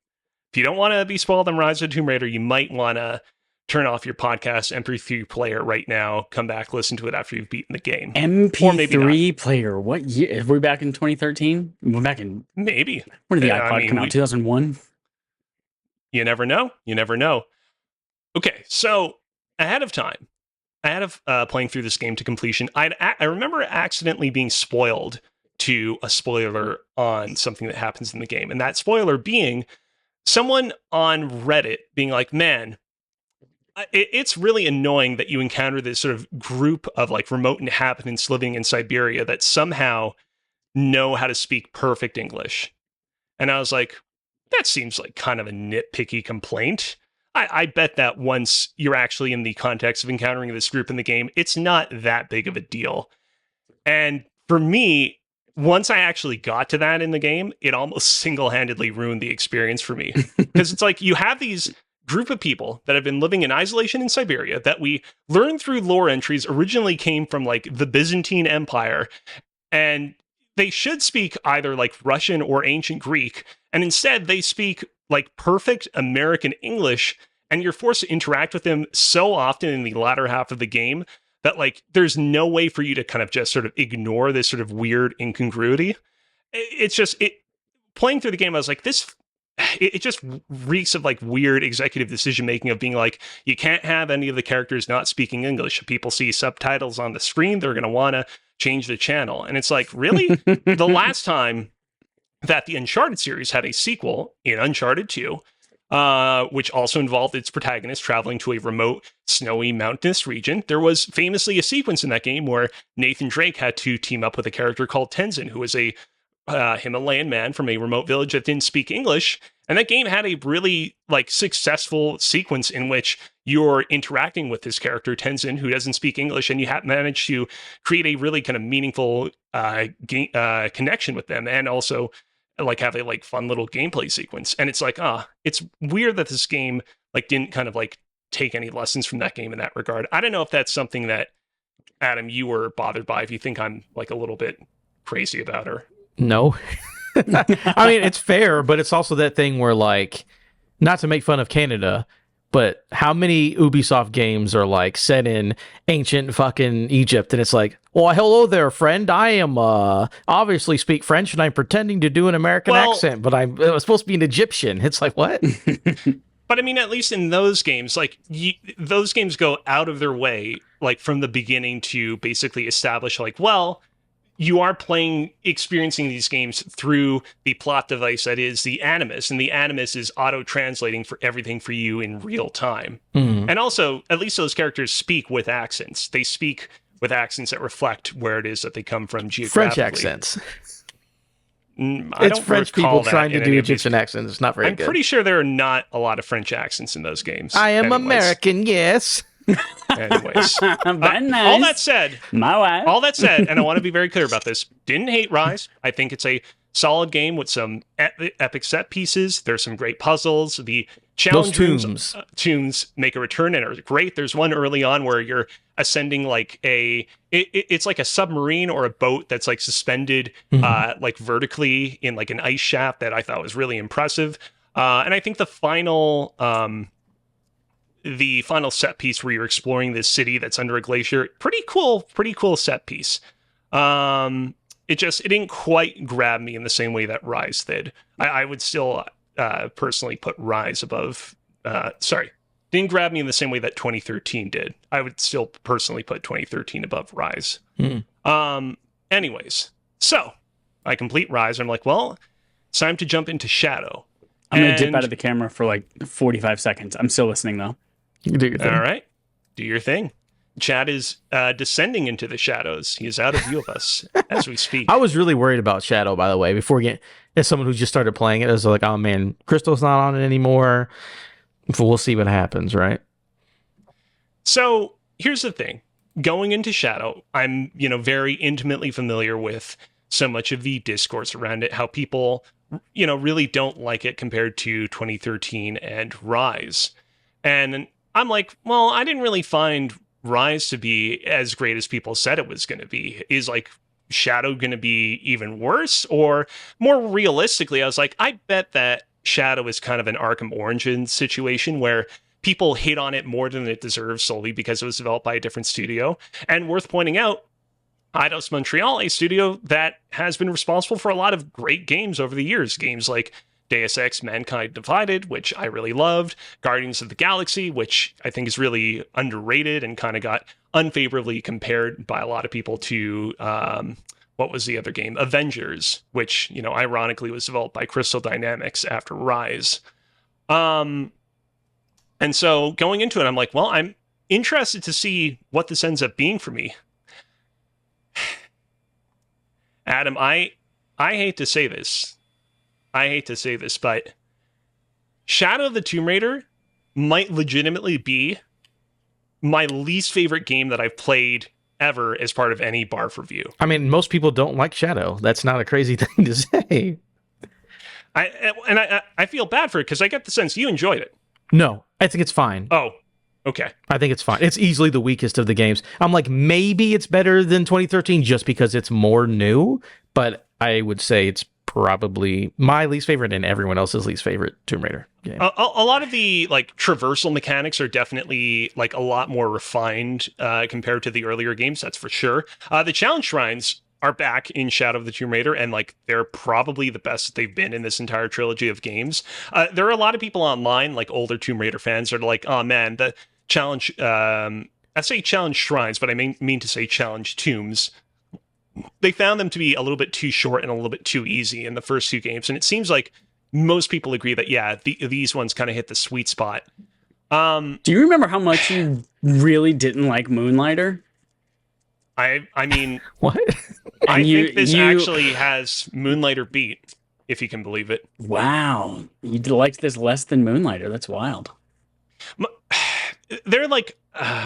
If you don't want to be spoiled on Rise of the Tomb Raider, you might want to turn off your podcast MP3 player right now, come back, listen to it after you've beaten the game. MP3 player, what year? Are we back in 2013? We're back in... Maybe. When did the iPod come out? 2001? You never know. You never know. Okay, so ahead of playing through this game to completion, I remember accidentally being spoiled to a spoiler on something that happens in the game. And that spoiler being someone on Reddit being like, man, it's really annoying that you encounter this sort of group of like remote inhabitants living in Siberia that somehow know how to speak perfect English. And I was like, that seems like kind of a nitpicky complaint. I bet that once you're actually in the context of encountering this group in the game, it's not that big of a deal. And for me, once I actually got to that in the game, it almost single-handedly ruined the experience for me. Because it's like you have these group of people that have been living in isolation in Siberia that we learned through lore entries originally came from like the Byzantine Empire, and they should speak either like Russian or ancient Greek, and instead they speak like perfect American English, and you're forced to interact with them so often in the latter half of the game that like there's no way for you to kind of just sort of ignore this sort of weird incongruity. It's just playing through the game, I was like, it just reeks of like weird executive decision making of being like, you can't have any of the characters not speaking English. If people see subtitles on the screen, they're going to want to change the channel. And it's like, really? The last time that the Uncharted series had a sequel in Uncharted 2, which also involved its protagonist traveling to a remote, snowy, mountainous region, there was famously a sequence in that game where Nathan Drake had to team up with a character called Tenzin, who was a Himalayan man from a remote village that didn't speak English. And that game had a really like successful sequence in which you're interacting with this character, Tenzin, who doesn't speak English, and you have managed to create a really kind of meaningful connection with them, and also like have a like fun little gameplay sequence. And it's like, it's weird that this game like didn't kind of like take any lessons from that game in that regard. I don't know if that's something that Adam, you were bothered by, if you think I'm like a little bit crazy about her. No. I mean, it's fair, but it's also that thing where, like, not to make fun of Canada, but how many Ubisoft games are like set in ancient fucking Egypt, and it's like, well, hello there, friend. I am obviously speak French, and I'm pretending to do an American accent, but I'm supposed to be an Egyptian. It's like, what? But I mean, at least in those games, like those games go out of their way, like from the beginning to basically establish, like, well, you are experiencing these games through the plot device that is the Animus, and the Animus is auto-translating for everything for you in real time. Mm-hmm. And also, at least those characters speak with accents. They speak with accents that reflect where it is that they come from geographically. French accents. It's French people trying to do Egyptian accents. It's not very good. I'm pretty sure there are not a lot of French accents in those games. I am American, yes. Anyways, Very nice. all that said, my wife. All that said, and I want to be very clear about this, didn't hate Rise. I think it's a solid game with some epic set pieces. There's some great puzzles. The challenge tombs make a return and are great. There's one early on where you're ascending like it's like a submarine or a boat that's like suspended like vertically in like an ice shaft that I thought was really impressive. And I think the final set piece where you're exploring this city that's under a glacier, pretty cool set piece. It didn't quite grab me in the same way that Rise did. I would still personally put Rise above, didn't grab me in the same way that 2013 did. I would still personally put 2013 above Rise. Anyways, so I complete Rise. And I'm like, well, it's time to jump into Shadow. I'm going to dip out of the camera for like 45 seconds. I'm still listening though. You can do your thing. All right. Do your thing. Chad is descending into the shadows. He is out of view of us as we speak. I was really worried about Shadow, by the way, before we get, as someone who just started playing it, I was like, oh man, Crystal's not on it anymore. We'll see what happens, right? So here's the thing. Going into Shadow, I'm, very intimately familiar with so much of the discourse around it, how people, really don't like it compared to 2013 and Rise. And I'm like, well, I didn't really find Rise to be as great as people said it was going to be. Is like Shadow going to be even worse? Or more realistically, I was like, I bet that Shadow is kind of an Arkham Origins situation where people hate on it more than it deserves solely because it was developed by a different studio. And worth pointing out, Eidos Montreal, a studio that has been responsible for a lot of great games over the years. Games like Deus Ex Mankind Divided, which I really loved. Guardians of the Galaxy, which I think is really underrated and kind of got unfavorably compared by a lot of people to, what was the other game? Avengers, which, ironically was developed by Crystal Dynamics after Rise. And so going into it, I'm like, well, I'm interested to see what this ends up being for me. Adam, I hate to say this. But Shadow of the Tomb Raider might legitimately be my least favorite game that I've played ever as part of any BARF review. I mean, most people don't like Shadow. That's not a crazy thing to say. I feel bad for it because I get the sense you enjoyed it. No, I think it's fine. Oh, okay. I think it's fine. It's easily the weakest of the games. I'm like, maybe it's better than 2013 just because it's more new, but I would say it's probably my least favorite and everyone else's least favorite Tomb Raider game. A lot of the traversal mechanics are definitely a lot more refined compared to the earlier games. That's for sure. The challenge shrines are back in Shadow of the Tomb Raider, and they're probably the best that they've been in this entire trilogy of games. There are a lot of people online, older Tomb Raider fans, that are like, oh man, the challenge, I say challenge shrines, but I mean to say challenge tombs. They found them to be a little bit too short and a little bit too easy in the first two games. And it seems like most people agree that, yeah, these ones kind of hit the sweet spot. Do you remember how much you really didn't like Moonlighter? I mean, what? I think this actually has Moonlighter beat, if you can believe it. Wow. You liked this less than Moonlighter. That's wild. They're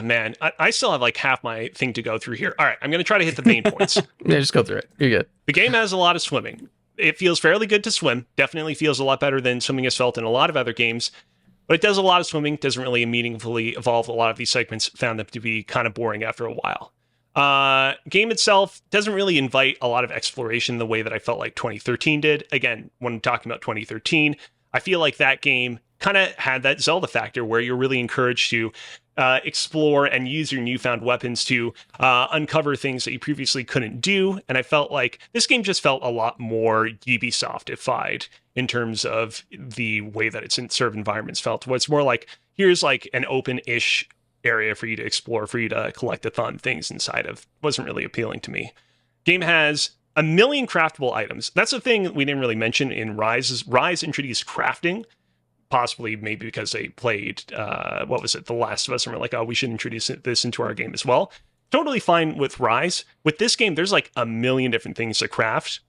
man, I still have half my thing to go through here. All right, I'm going to try to hit the main points. Yeah, just go through it. You're good. The game has a lot of swimming. It feels fairly good to swim. Definitely feels a lot better than swimming has felt in a lot of other games. But it does a lot of swimming, doesn't really meaningfully evolve. A lot of these segments found them to be kind of boring after a while. Game itself doesn't really invite a lot of exploration the way that I felt like 2013 did. Again, when I'm talking about 2013, I feel like that game kind of had that Zelda factor where you're really encouraged to explore and use your newfound weapons to uncover things that you previously couldn't do. And I felt like this game just felt a lot more Ubisoftified in terms of the way that its sort of environments felt. What's more like, here's like an open-ish area for you to explore, for you to collect a ton things inside of. Wasn't really appealing to me. Game has a million craftable items. That's the thing we didn't really mention in Rise. Rise introduced crafting, possibly maybe because they played, what was it, The Last of Us, and we're like, oh, we should introduce this into our game as well. Totally fine with Rise. With this game, there's like a million different things to craft.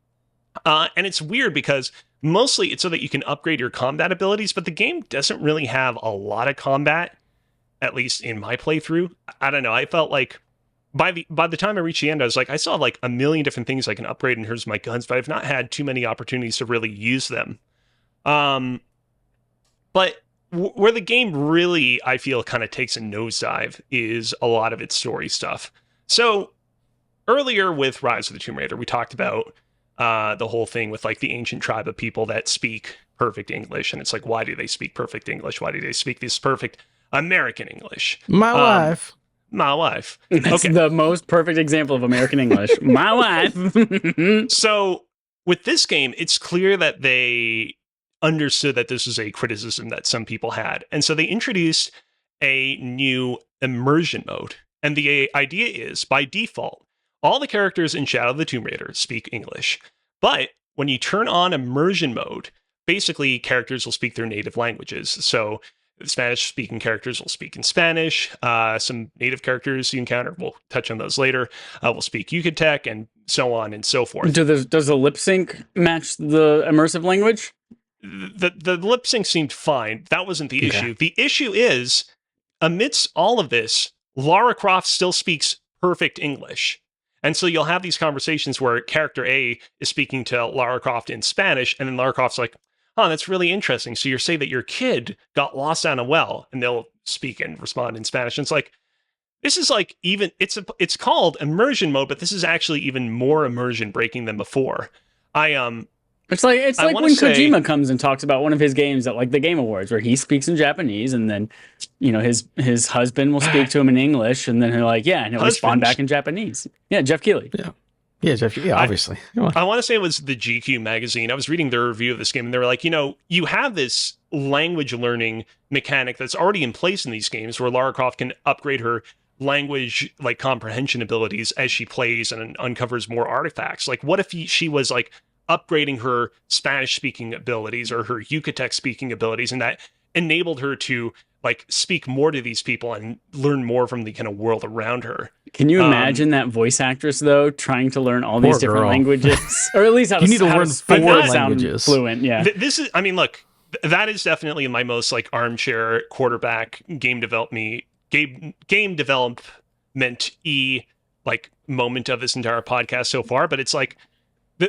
And it's weird because mostly it's so that you can upgrade your combat abilities, but the game doesn't really have a lot of combat, at least in my playthrough. I don't know. I felt like by the time I reached the end, I was like, I still have like a million different things I can upgrade in terms of my guns, but I've not had too many opportunities to really use them. But where the game really, I feel, kind of takes a nosedive is a lot of its story stuff. So earlier with Rise of the Tomb Raider, we talked about the whole thing with like the ancient tribe of people that speak perfect English. And it's like, why do they speak perfect English? Why do they speak this perfect American English? My wife. My wife. That's the most perfect example of American English. My wife. So with this game, it's clear that they understood that this was a criticism that some people had. And so they introduced a new immersion mode. And the idea is, by default, all the characters in Shadow of the Tomb Raider speak English. But when you turn on immersion mode, basically characters will speak their native languages. So Spanish-speaking characters will speak in Spanish. Some native characters you encounter, we'll touch on those later, will speak Yucatec, and so on and so forth. Does the lip sync match the immersive language? The lip sync seemed fine. That wasn't the issue. The issue is, amidst all of this, Lara Croft still speaks perfect English. And so you'll have these conversations where character A is speaking to Lara Croft in Spanish, and then Lara Croft's like, oh, that's really interesting. So you're saying that your kid got lost down a well, and they'll speak and respond in Spanish. And it's like, this is like even, it's called immersion mode, but this is actually even more immersion breaking than before. It's like when Kojima comes and talks about one of his games at like the Game Awards, where he speaks in Japanese, and then his husband will speak to him in English, and then he'll respond back in Japanese. Yeah, Jeff Keighley. Yeah, Jeff. Yeah, obviously. I want to say it was the GQ magazine. I was reading their review of this game, and they were like, you have this language learning mechanic that's already in place in these games, where Lara Croft can upgrade her language like comprehension abilities as she plays and uncovers more artifacts. Like, what if she was like upgrading her Spanish speaking abilities or her Yucatec speaking abilities, and that enabled her to like speak more to these people and learn more from the kind of world around her. Can you imagine that voice actress though trying to learn all these different languages, or at least how to learn 4 languages fluent? Yeah, this is. I mean, look, that is definitely my most like armchair quarterback game development like moment of this entire podcast so far. But it's like,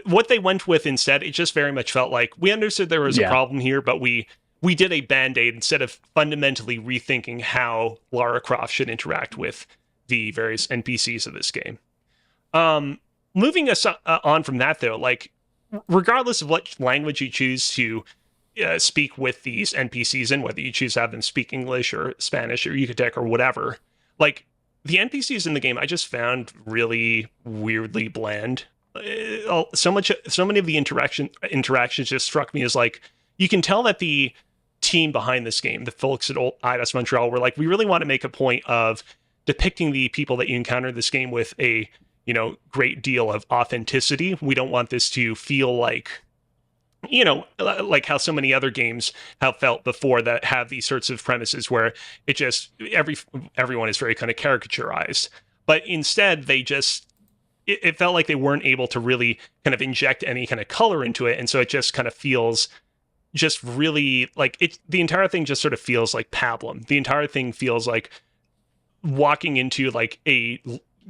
what they went with instead, it just very much felt like we understood there was a problem here, but we did a Band-Aid instead of fundamentally rethinking how Lara Croft should interact with the various NPCs of this game. Moving us on from that, though, like, regardless of what language you choose to speak with these NPCs in, whether you choose to have them speak English or Spanish or Yucatec or whatever, like, the NPCs in the game I just found really weirdly bland. So many of the interactions just struck me as like, you can tell that the team behind this game, the folks at Eidos Montreal, were like, we really want to make a point of depicting the people that you encounter in this game with a great deal of authenticity. We don't want this to feel like like how so many other games have felt before that have these sorts of premises where it just everyone is very kind of caricaturized, but instead they just it felt like they weren't able to really kind of inject any kind of color into it. And so it just kind of feels just really like the entire thing just sort of feels like pablum. The entire thing feels like walking into like a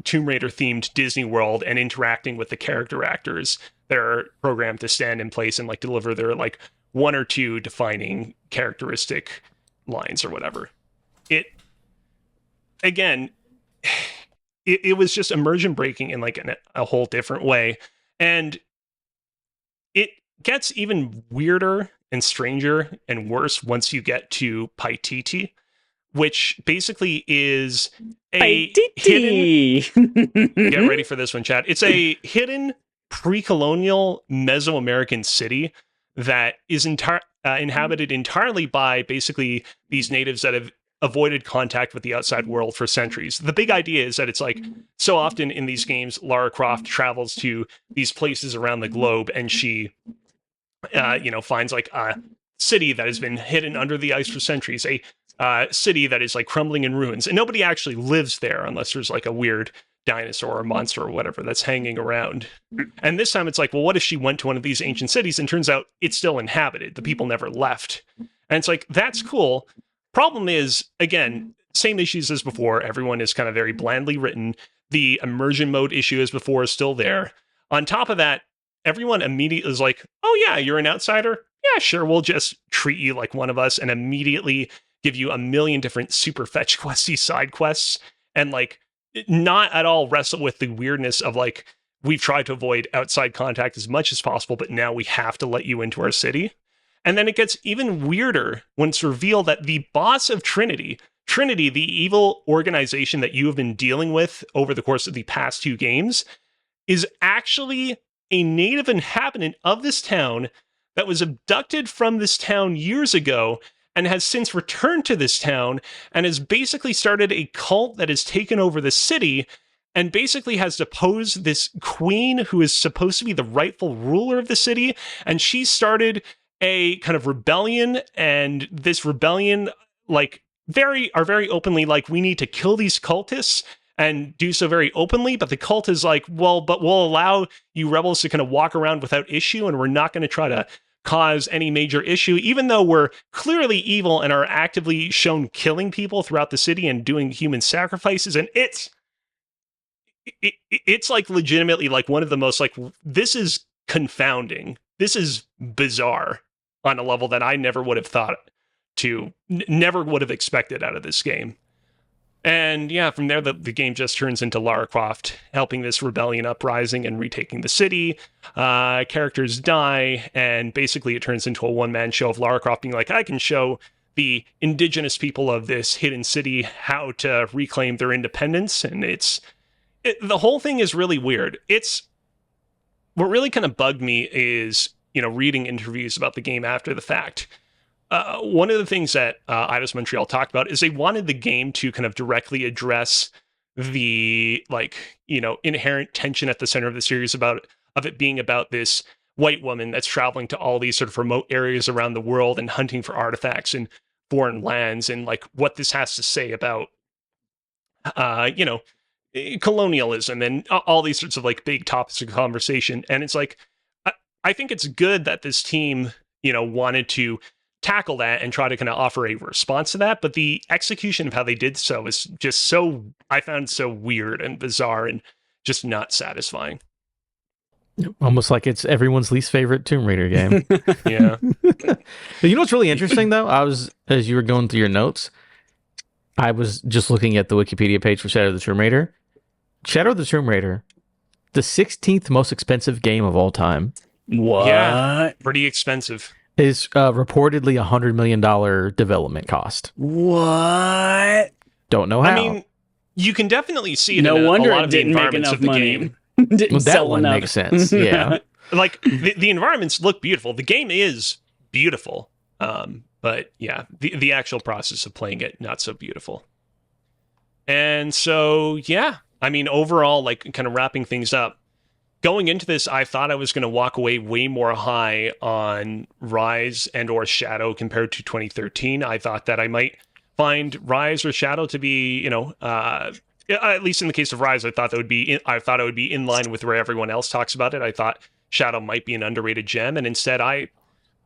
Tomb Raider themed Disney World and interacting with the character actors that are programmed to stand in place and like deliver their like 1 or 2 defining characteristic lines or whatever. It again, it was just immersion breaking in like a whole different way, and it gets even weirder and stranger and worse once you get to Paititi, which basically is a hidden. Get ready for this one, Chad. It's a hidden pre-colonial Mesoamerican city that is inhabited entirely by basically these natives that have avoided contact with the outside world for centuries. The big idea is that it's like so often in these games, Lara Croft travels to these places around the globe, and she, finds like a city that has been hidden under the ice for centuries, a city that is like crumbling in ruins, and nobody actually lives there unless there's like a weird dinosaur or monster or whatever that's hanging around. And this time it's like, well, what if she went to one of these ancient cities and turns out it's still inhabited? The people never left. And it's like, that's cool. Problem is, again, same issues as before. Everyone is kind of very blandly written. The immersion mode issue as before is still there. On top of that, everyone immediately is like, oh yeah, you're an outsider? Yeah, sure, we'll just treat you like one of us and immediately give you a million different super fetch questy side quests, and like not at all wrestle with the weirdness of like, we've tried to avoid outside contact as much as possible, but now we have to let you into our city. And then it gets even weirder when it's revealed that the boss of Trinity, the evil organization that you have been dealing with over the course of the past 2 games, is actually a native inhabitant of this town that was abducted from this town years ago and has since returned to this town and has basically started a cult that has taken over the city and basically has deposed this queen who is supposed to be the rightful ruler of the city. And she started a kind of rebellion, and this rebellion like very openly like, we need to kill these cultists, and do so very openly. But the cult is like, well, but we'll allow you rebels to kind of walk around without issue, and we're not going to try to cause any major issue, even though we're clearly evil and are actively shown killing people throughout the city and doing human sacrifices. And it's like legitimately like one of the most like, this is confounding. This is bizarre on a level that I never would have thought to, never would have expected out of this game. And yeah, from there, the game just turns into Lara Croft helping this rebellion uprising and retaking the city. Characters die, and basically it turns into a one-man show of Lara Croft being like, I can show the indigenous people of this hidden city how to reclaim their independence. And the whole thing is really weird. What really kind of bugged me is, reading interviews about the game after the fact. One of the things that Eidos Montreal talked about is they wanted the game to kind of directly address the inherent tension at the center of the series of it being about this white woman that's traveling to all these sort of remote areas around the world and hunting for artifacts in foreign lands, and like what this has to say about colonialism and all these sorts of like big topics of conversation. And it's like, I think it's good that this team wanted to tackle that and try to kind of offer a response to that, but the execution of how they did so is just I found so weird and bizarre and just not satisfying. Almost like it's everyone's least favorite Tomb Raider game. Yeah. You know what's really interesting though? As you were going through your notes, I was just looking at the Wikipedia page for Shadow of the Tomb Raider. Shadow of the Tomb Raider, the 16th most expensive game of all time. What? Yeah, pretty expensive. Is reportedly $100 million development cost. What? Don't know how. I mean, you can definitely see it no in wonder a lot it of the didn't make environments enough of the money. game. Didn't well, that sell one enough. makes sense. Yeah. Like the environments look beautiful. The game is beautiful. But yeah, the actual process of playing it, not so beautiful. And so, yeah, I mean, overall, like kind of wrapping things up, going into this, I thought I was going to walk away way more high on Rise and or Shadow compared to 2013. I thought that I might find Rise or Shadow to be, at least in the case of Rise, I thought it would be in line with where everyone else talks about it. I thought Shadow might be an underrated gem, and instead I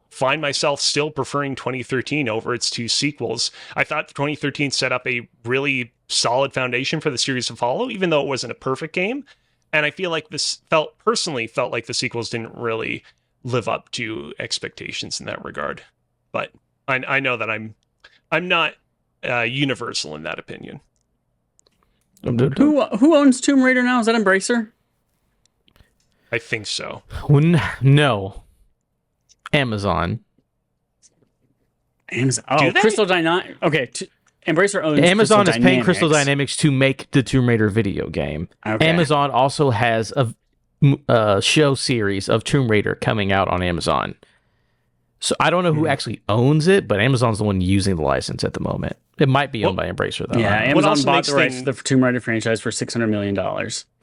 find myself still preferring 2013 over its 2 sequels. I thought 2013 set up a really solid foundation for the series to follow, even though it wasn't a perfect game. And I feel like this personally felt like the sequels didn't really live up to expectations in that regard. But I know that I'm I'm not universal in that opinion. Who owns Tomb Raider now? Is that Embracer? I think so. No. Amazon. Amazon. Oh, Crystal Dynamics. Okay, Embracer owns Amazon Crystal is paying Dynamics. Crystal Dynamics to make the Tomb Raider video game. Okay. Amazon also has a show series of Tomb Raider coming out on Amazon. So I don't know who actually owns it, but Amazon's the one using the license at the moment. It might be owned by Embracer, though. Yeah, Amazon bought the rights to the Tomb Raider franchise for $600 million.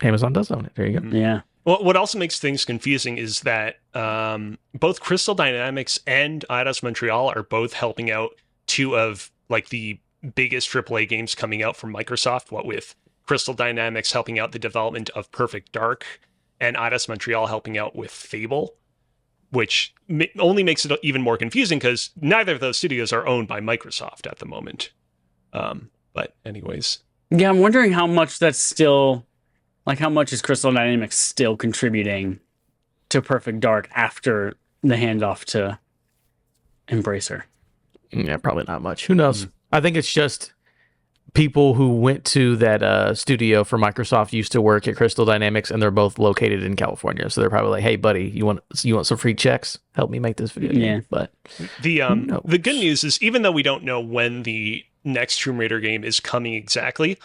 Amazon does own it. There you go. Yeah. Well, what also makes things confusing is that both Crystal Dynamics and Eidos Montreal are both helping out two of like the biggest AAA games coming out from Microsoft. What with Crystal Dynamics helping out the development of Perfect Dark, and Eidos Montreal helping out with Fable, which only makes it even more confusing because neither of those studios are owned by Microsoft at the moment. But anyways. Yeah, I'm wondering how much that's still, like how much is Crystal Dynamics still contributing to Perfect Dark after the handoff to Embracer? Yeah, probably not much. Who knows? I think it's just people who went to that studio for Microsoft used to work at Crystal Dynamics, and they're both located in California. So they're probably like, "Hey, buddy, you want some free checks? Help me make this video game." Yeah. But the good news is, even though we don't know when the next Tomb Raider game is coming exactly,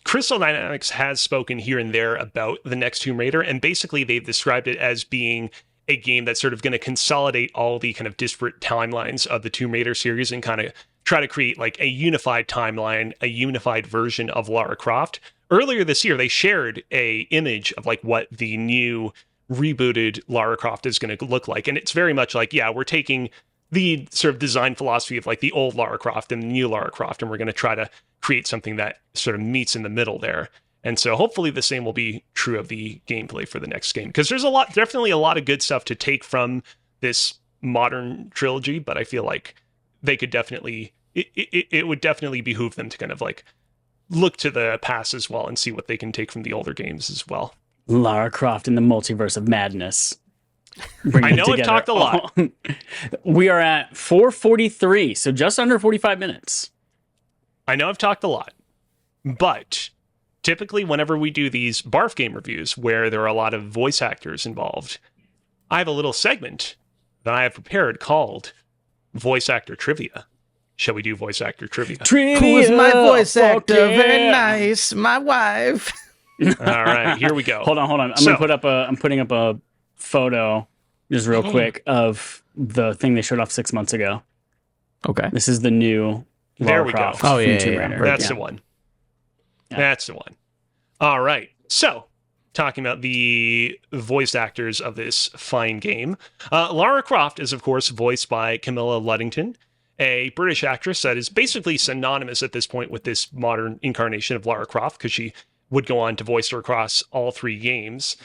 Crystal Dynamics has spoken here and there about the next Tomb Raider, and basically they've described it as being a game that's sort of going to consolidate all the kind of disparate timelines of the Tomb Raider series and kind of try to create like a unified timeline, a unified version of Lara Croft. Earlier this year, they shared a image of like what the new rebooted Lara Croft is going to look like. And it's very much like, yeah, we're taking the sort of design philosophy of like the old Lara Croft and the new Lara Croft, and we're going to try to create something that sort of meets in the middle there. And so hopefully the same will be true of the gameplay for the next game, because there's definitely a lot of good stuff to take from this modern trilogy, but I feel like they could definitely, it would definitely behoove them to kind of like look to the past as well and see what they can take from the older games as well. Lara Croft in the multiverse of madness. I know I've talked a lot. We are at 4:43, so just under 45 minutes. I know I've talked a lot, but typically whenever we do these BARF game reviews where there are a lot of voice actors involved, I have a little segment that I have prepared called Voice Actor Trivia. Shall we do voice actor trivia? Who is my voice actor? Yeah. Very nice. My wife. All right, here we go. Hold on. I'm putting up a photo just real quick of the thing they showed off 6 months ago. Okay. This is the new There Lara we Croft go. Oh, yeah, from Tomb yeah, Raider. That's the one. Yeah. That's the one. All right. So, talking about the voice actors of this fine game, Lara Croft is, of course, voiced by Camilla Luddington, a British actress that is basically synonymous at this point with this modern incarnation of Lara Croft, because she would go on to voice her across all three games.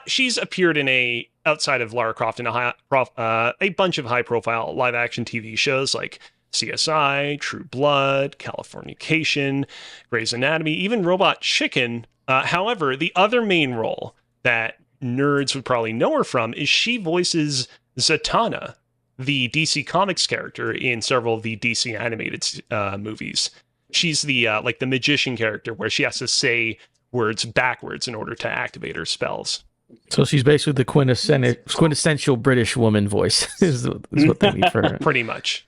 She's appeared in outside of Lara Croft in a bunch of high-profile live-action TV shows like CSI, True Blood, Californication, Grey's Anatomy, even Robot Chicken. However, the other main role that nerds would probably know her from is she voices Zatanna, the DC Comics character in several of the DC animated movies. She's the like the magician character where she has to say words backwards in order to activate her spells. So she's basically the quintessential British woman voice is what they need for her. Pretty much.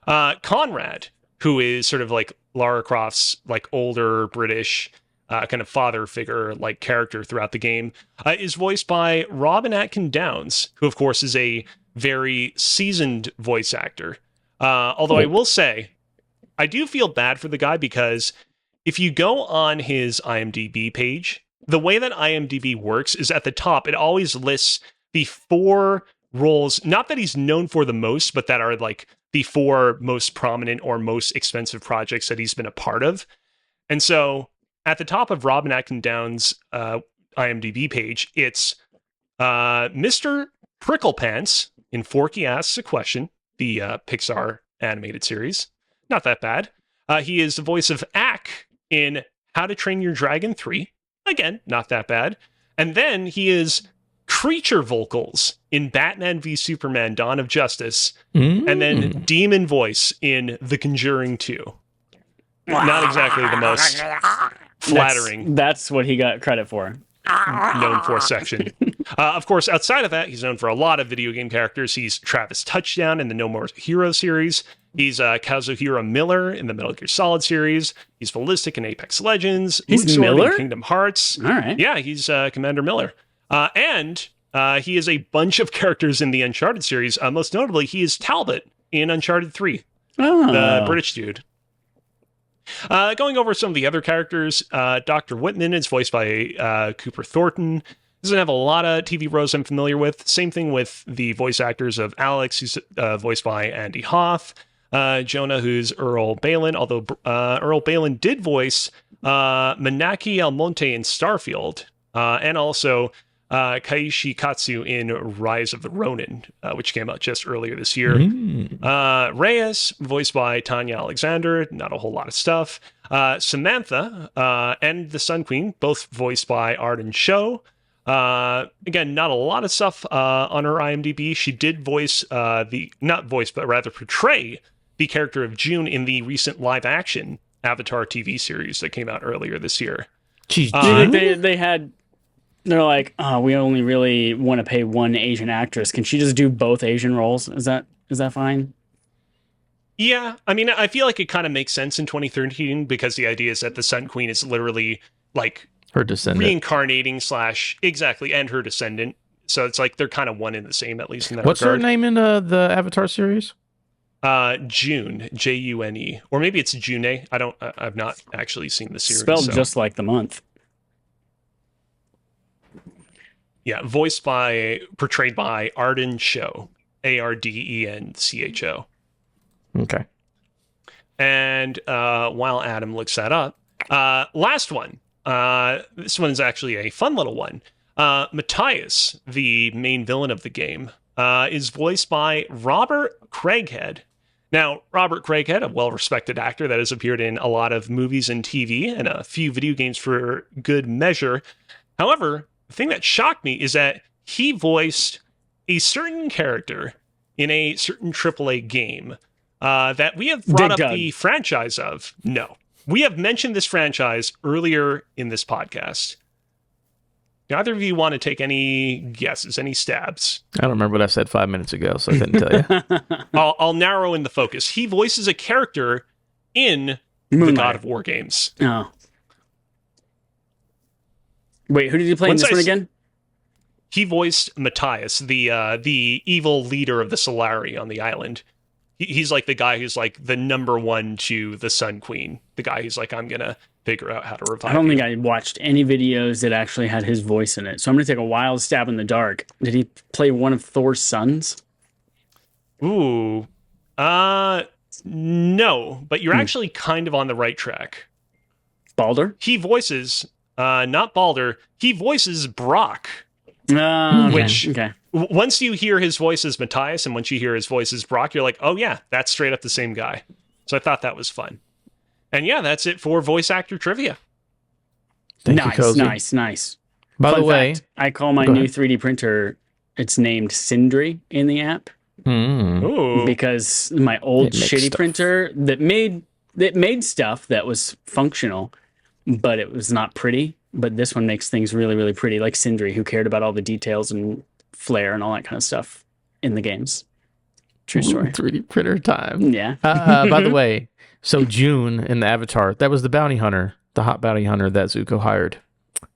Conrad, who is sort of like Lara Croft's like older British kind of father figure like character throughout the game, is voiced by Robin Atkin Downes, who of course is a very seasoned voice actor. Although I will say, I do feel bad for the guy, because if you go on his IMDb page, the way that IMDb works is at the top, it always lists the 4 roles, not that he's known for the most, but that are like the 4 most prominent or most expensive projects that he's been a part of. And so at the top of Robin Atkin Downes' IMDb page, it's Mr. Pricklepants in Forky Asks a Question, the Pixar animated series. Not that bad. He is the voice of Ack in How to Train Your Dragon 3. Again, not that bad. And then he is creature vocals in Batman v Superman: Dawn of Justice, and then demon voice in The Conjuring 2. Not exactly the most flattering. That's what he got credit for. Known for section. Of course, outside of that, he's known for a lot of video game characters. He's Travis Touchdown in the No More Heroes series. He's Kazuhiro Miller in the Metal Gear Solid series. He's Ballistic in Apex Legends. He's Miller in Kingdom Hearts. All right. Yeah, he's Commander Miller. And he is a bunch of characters in the Uncharted series. Most notably, he is Talbot in Uncharted 3, the British dude. Going over some of the other characters, Dr. Whitman is voiced by Cooper Thornton. Doesn't have a lot of TV roles I'm familiar with. Same thing with the voice actors of Alex, who's voiced by Andy Hoff. Jonah, who's Earl Balin, although Earl Balin did voice Manaki Almonte in Starfield, and also Kaishi Katsu in Rise of the Ronin, which came out just earlier this year. Reyes, voiced by Tanya Alexander, not a whole lot of stuff. Samantha and the Sun Queen, both voiced by Arden Cho. Again, not a lot of stuff on her IMDb. She did voice portray the character of June in the recent live-action Avatar TV series that came out earlier this year. They're like, oh, we only really want to pay one Asian actress. Can she just do both Asian roles? Is that fine? Yeah, I mean, I feel like it kind of makes sense in 2013 because the idea is that the Sun Queen is literally like her descendant, reincarnating / exactly, and her descendant. So it's like they're kind of one and the same, at least in that What's regard. her name in the Avatar series? June, June, or maybe it's June. I've not actually seen the series. Spelled just like the month. Yeah, portrayed by Arden Cho, Ardencho. Okay. And while Adam looks that up, last one. This one's actually a fun little one. Matthias, the main villain of the game, is voiced by Robert Craighead. Now, Robert Craighead, a well-respected actor that has appeared in a lot of movies and TV and a few video games for good measure. However, the thing that shocked me is that he voiced a certain character in a certain AAA game that we have brought up the franchise of. No. We have mentioned this franchise earlier in this podcast. Do either of you want to take any guesses, any stabs? I don't remember what I said 5 minutes ago, so I couldn't tell you. I'll narrow in the focus. He voices a character in the God of War games. Oh. Wait, who did he play in this one again? He voiced Matthias, the evil leader of the Solari on the island. He's like the guy who's like the number one to the Sun Queen. The guy who's like, I'm going to figure out how to revive I don't think I watched any videos that actually had his voice in it. So I'm going to take a wild stab in the dark. Did he play one of Thor's sons? Ooh. No, but you're actually kind of on the right track. Baldur? He voices, not Baldur, he voices Brock. Which, once you hear his voice as Matthias and once you hear his voice as Brock, you're like, oh yeah, that's straight up the same guy. So I thought that was fun. And yeah, that's it for voice actor trivia. Nice. By the way, I call my new 3D printer, it's named Sindri in the app. Because my old shitty printer that made stuff that was functional, but it was not pretty. But this one makes things really, really pretty, like Sindri, who cared about all the details and flair and all that kind of stuff in the games. True story. 3D printer time. Yeah. By the way, so June in the Avatar, that was the bounty hunter, the hot bounty hunter that Zuko hired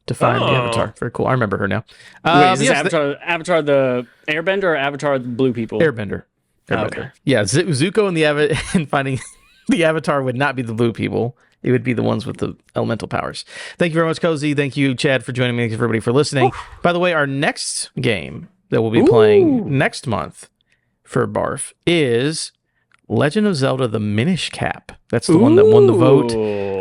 to find the Avatar. Very cool. I remember her now. Wait, is this Avatar the Airbender or Avatar the Blue People? Airbender. Okay. Yeah, Zuko and finding the Avatar would not be the Blue People. It would be the ones with the elemental powers. Thank you very much, Cozy. Thank you, Chad, for joining me. Thank you, everybody, for listening. By the way, our next game that we'll be playing next month for BARF is Legend of Zelda: The Minish Cap. That's the one that won the vote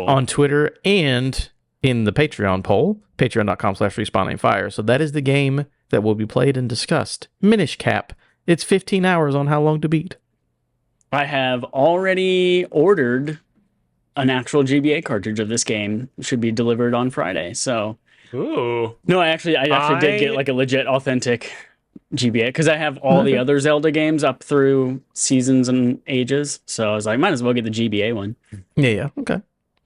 on Twitter and in the Patreon poll, patreon.com/respawningfire. So that is the game that will be played and discussed. Minish Cap. It's 15 hours on how long to beat. I have already ordered an actual GBA cartridge of this game. It should be delivered on Friday. So Ooh. No, I actually did get like a legit authentic GBA because I have all the other Zelda games up through seasons and ages. So I was like, might as well get the GBA one. Yeah. Okay.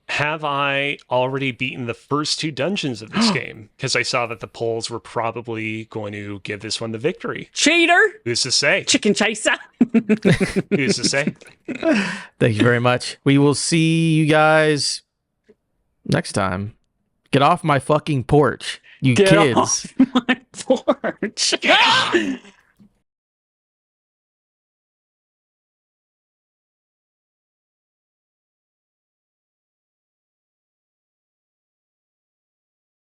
Have I already beaten the first 2 dungeons of this game? Because I saw that the polls were probably going to give this one the victory. Cheater! Who's to say? Chicken chaser! Who's to say? Thank you very much. We will see you guys next time. Get off my fucking porch, you Get kids. off my porch!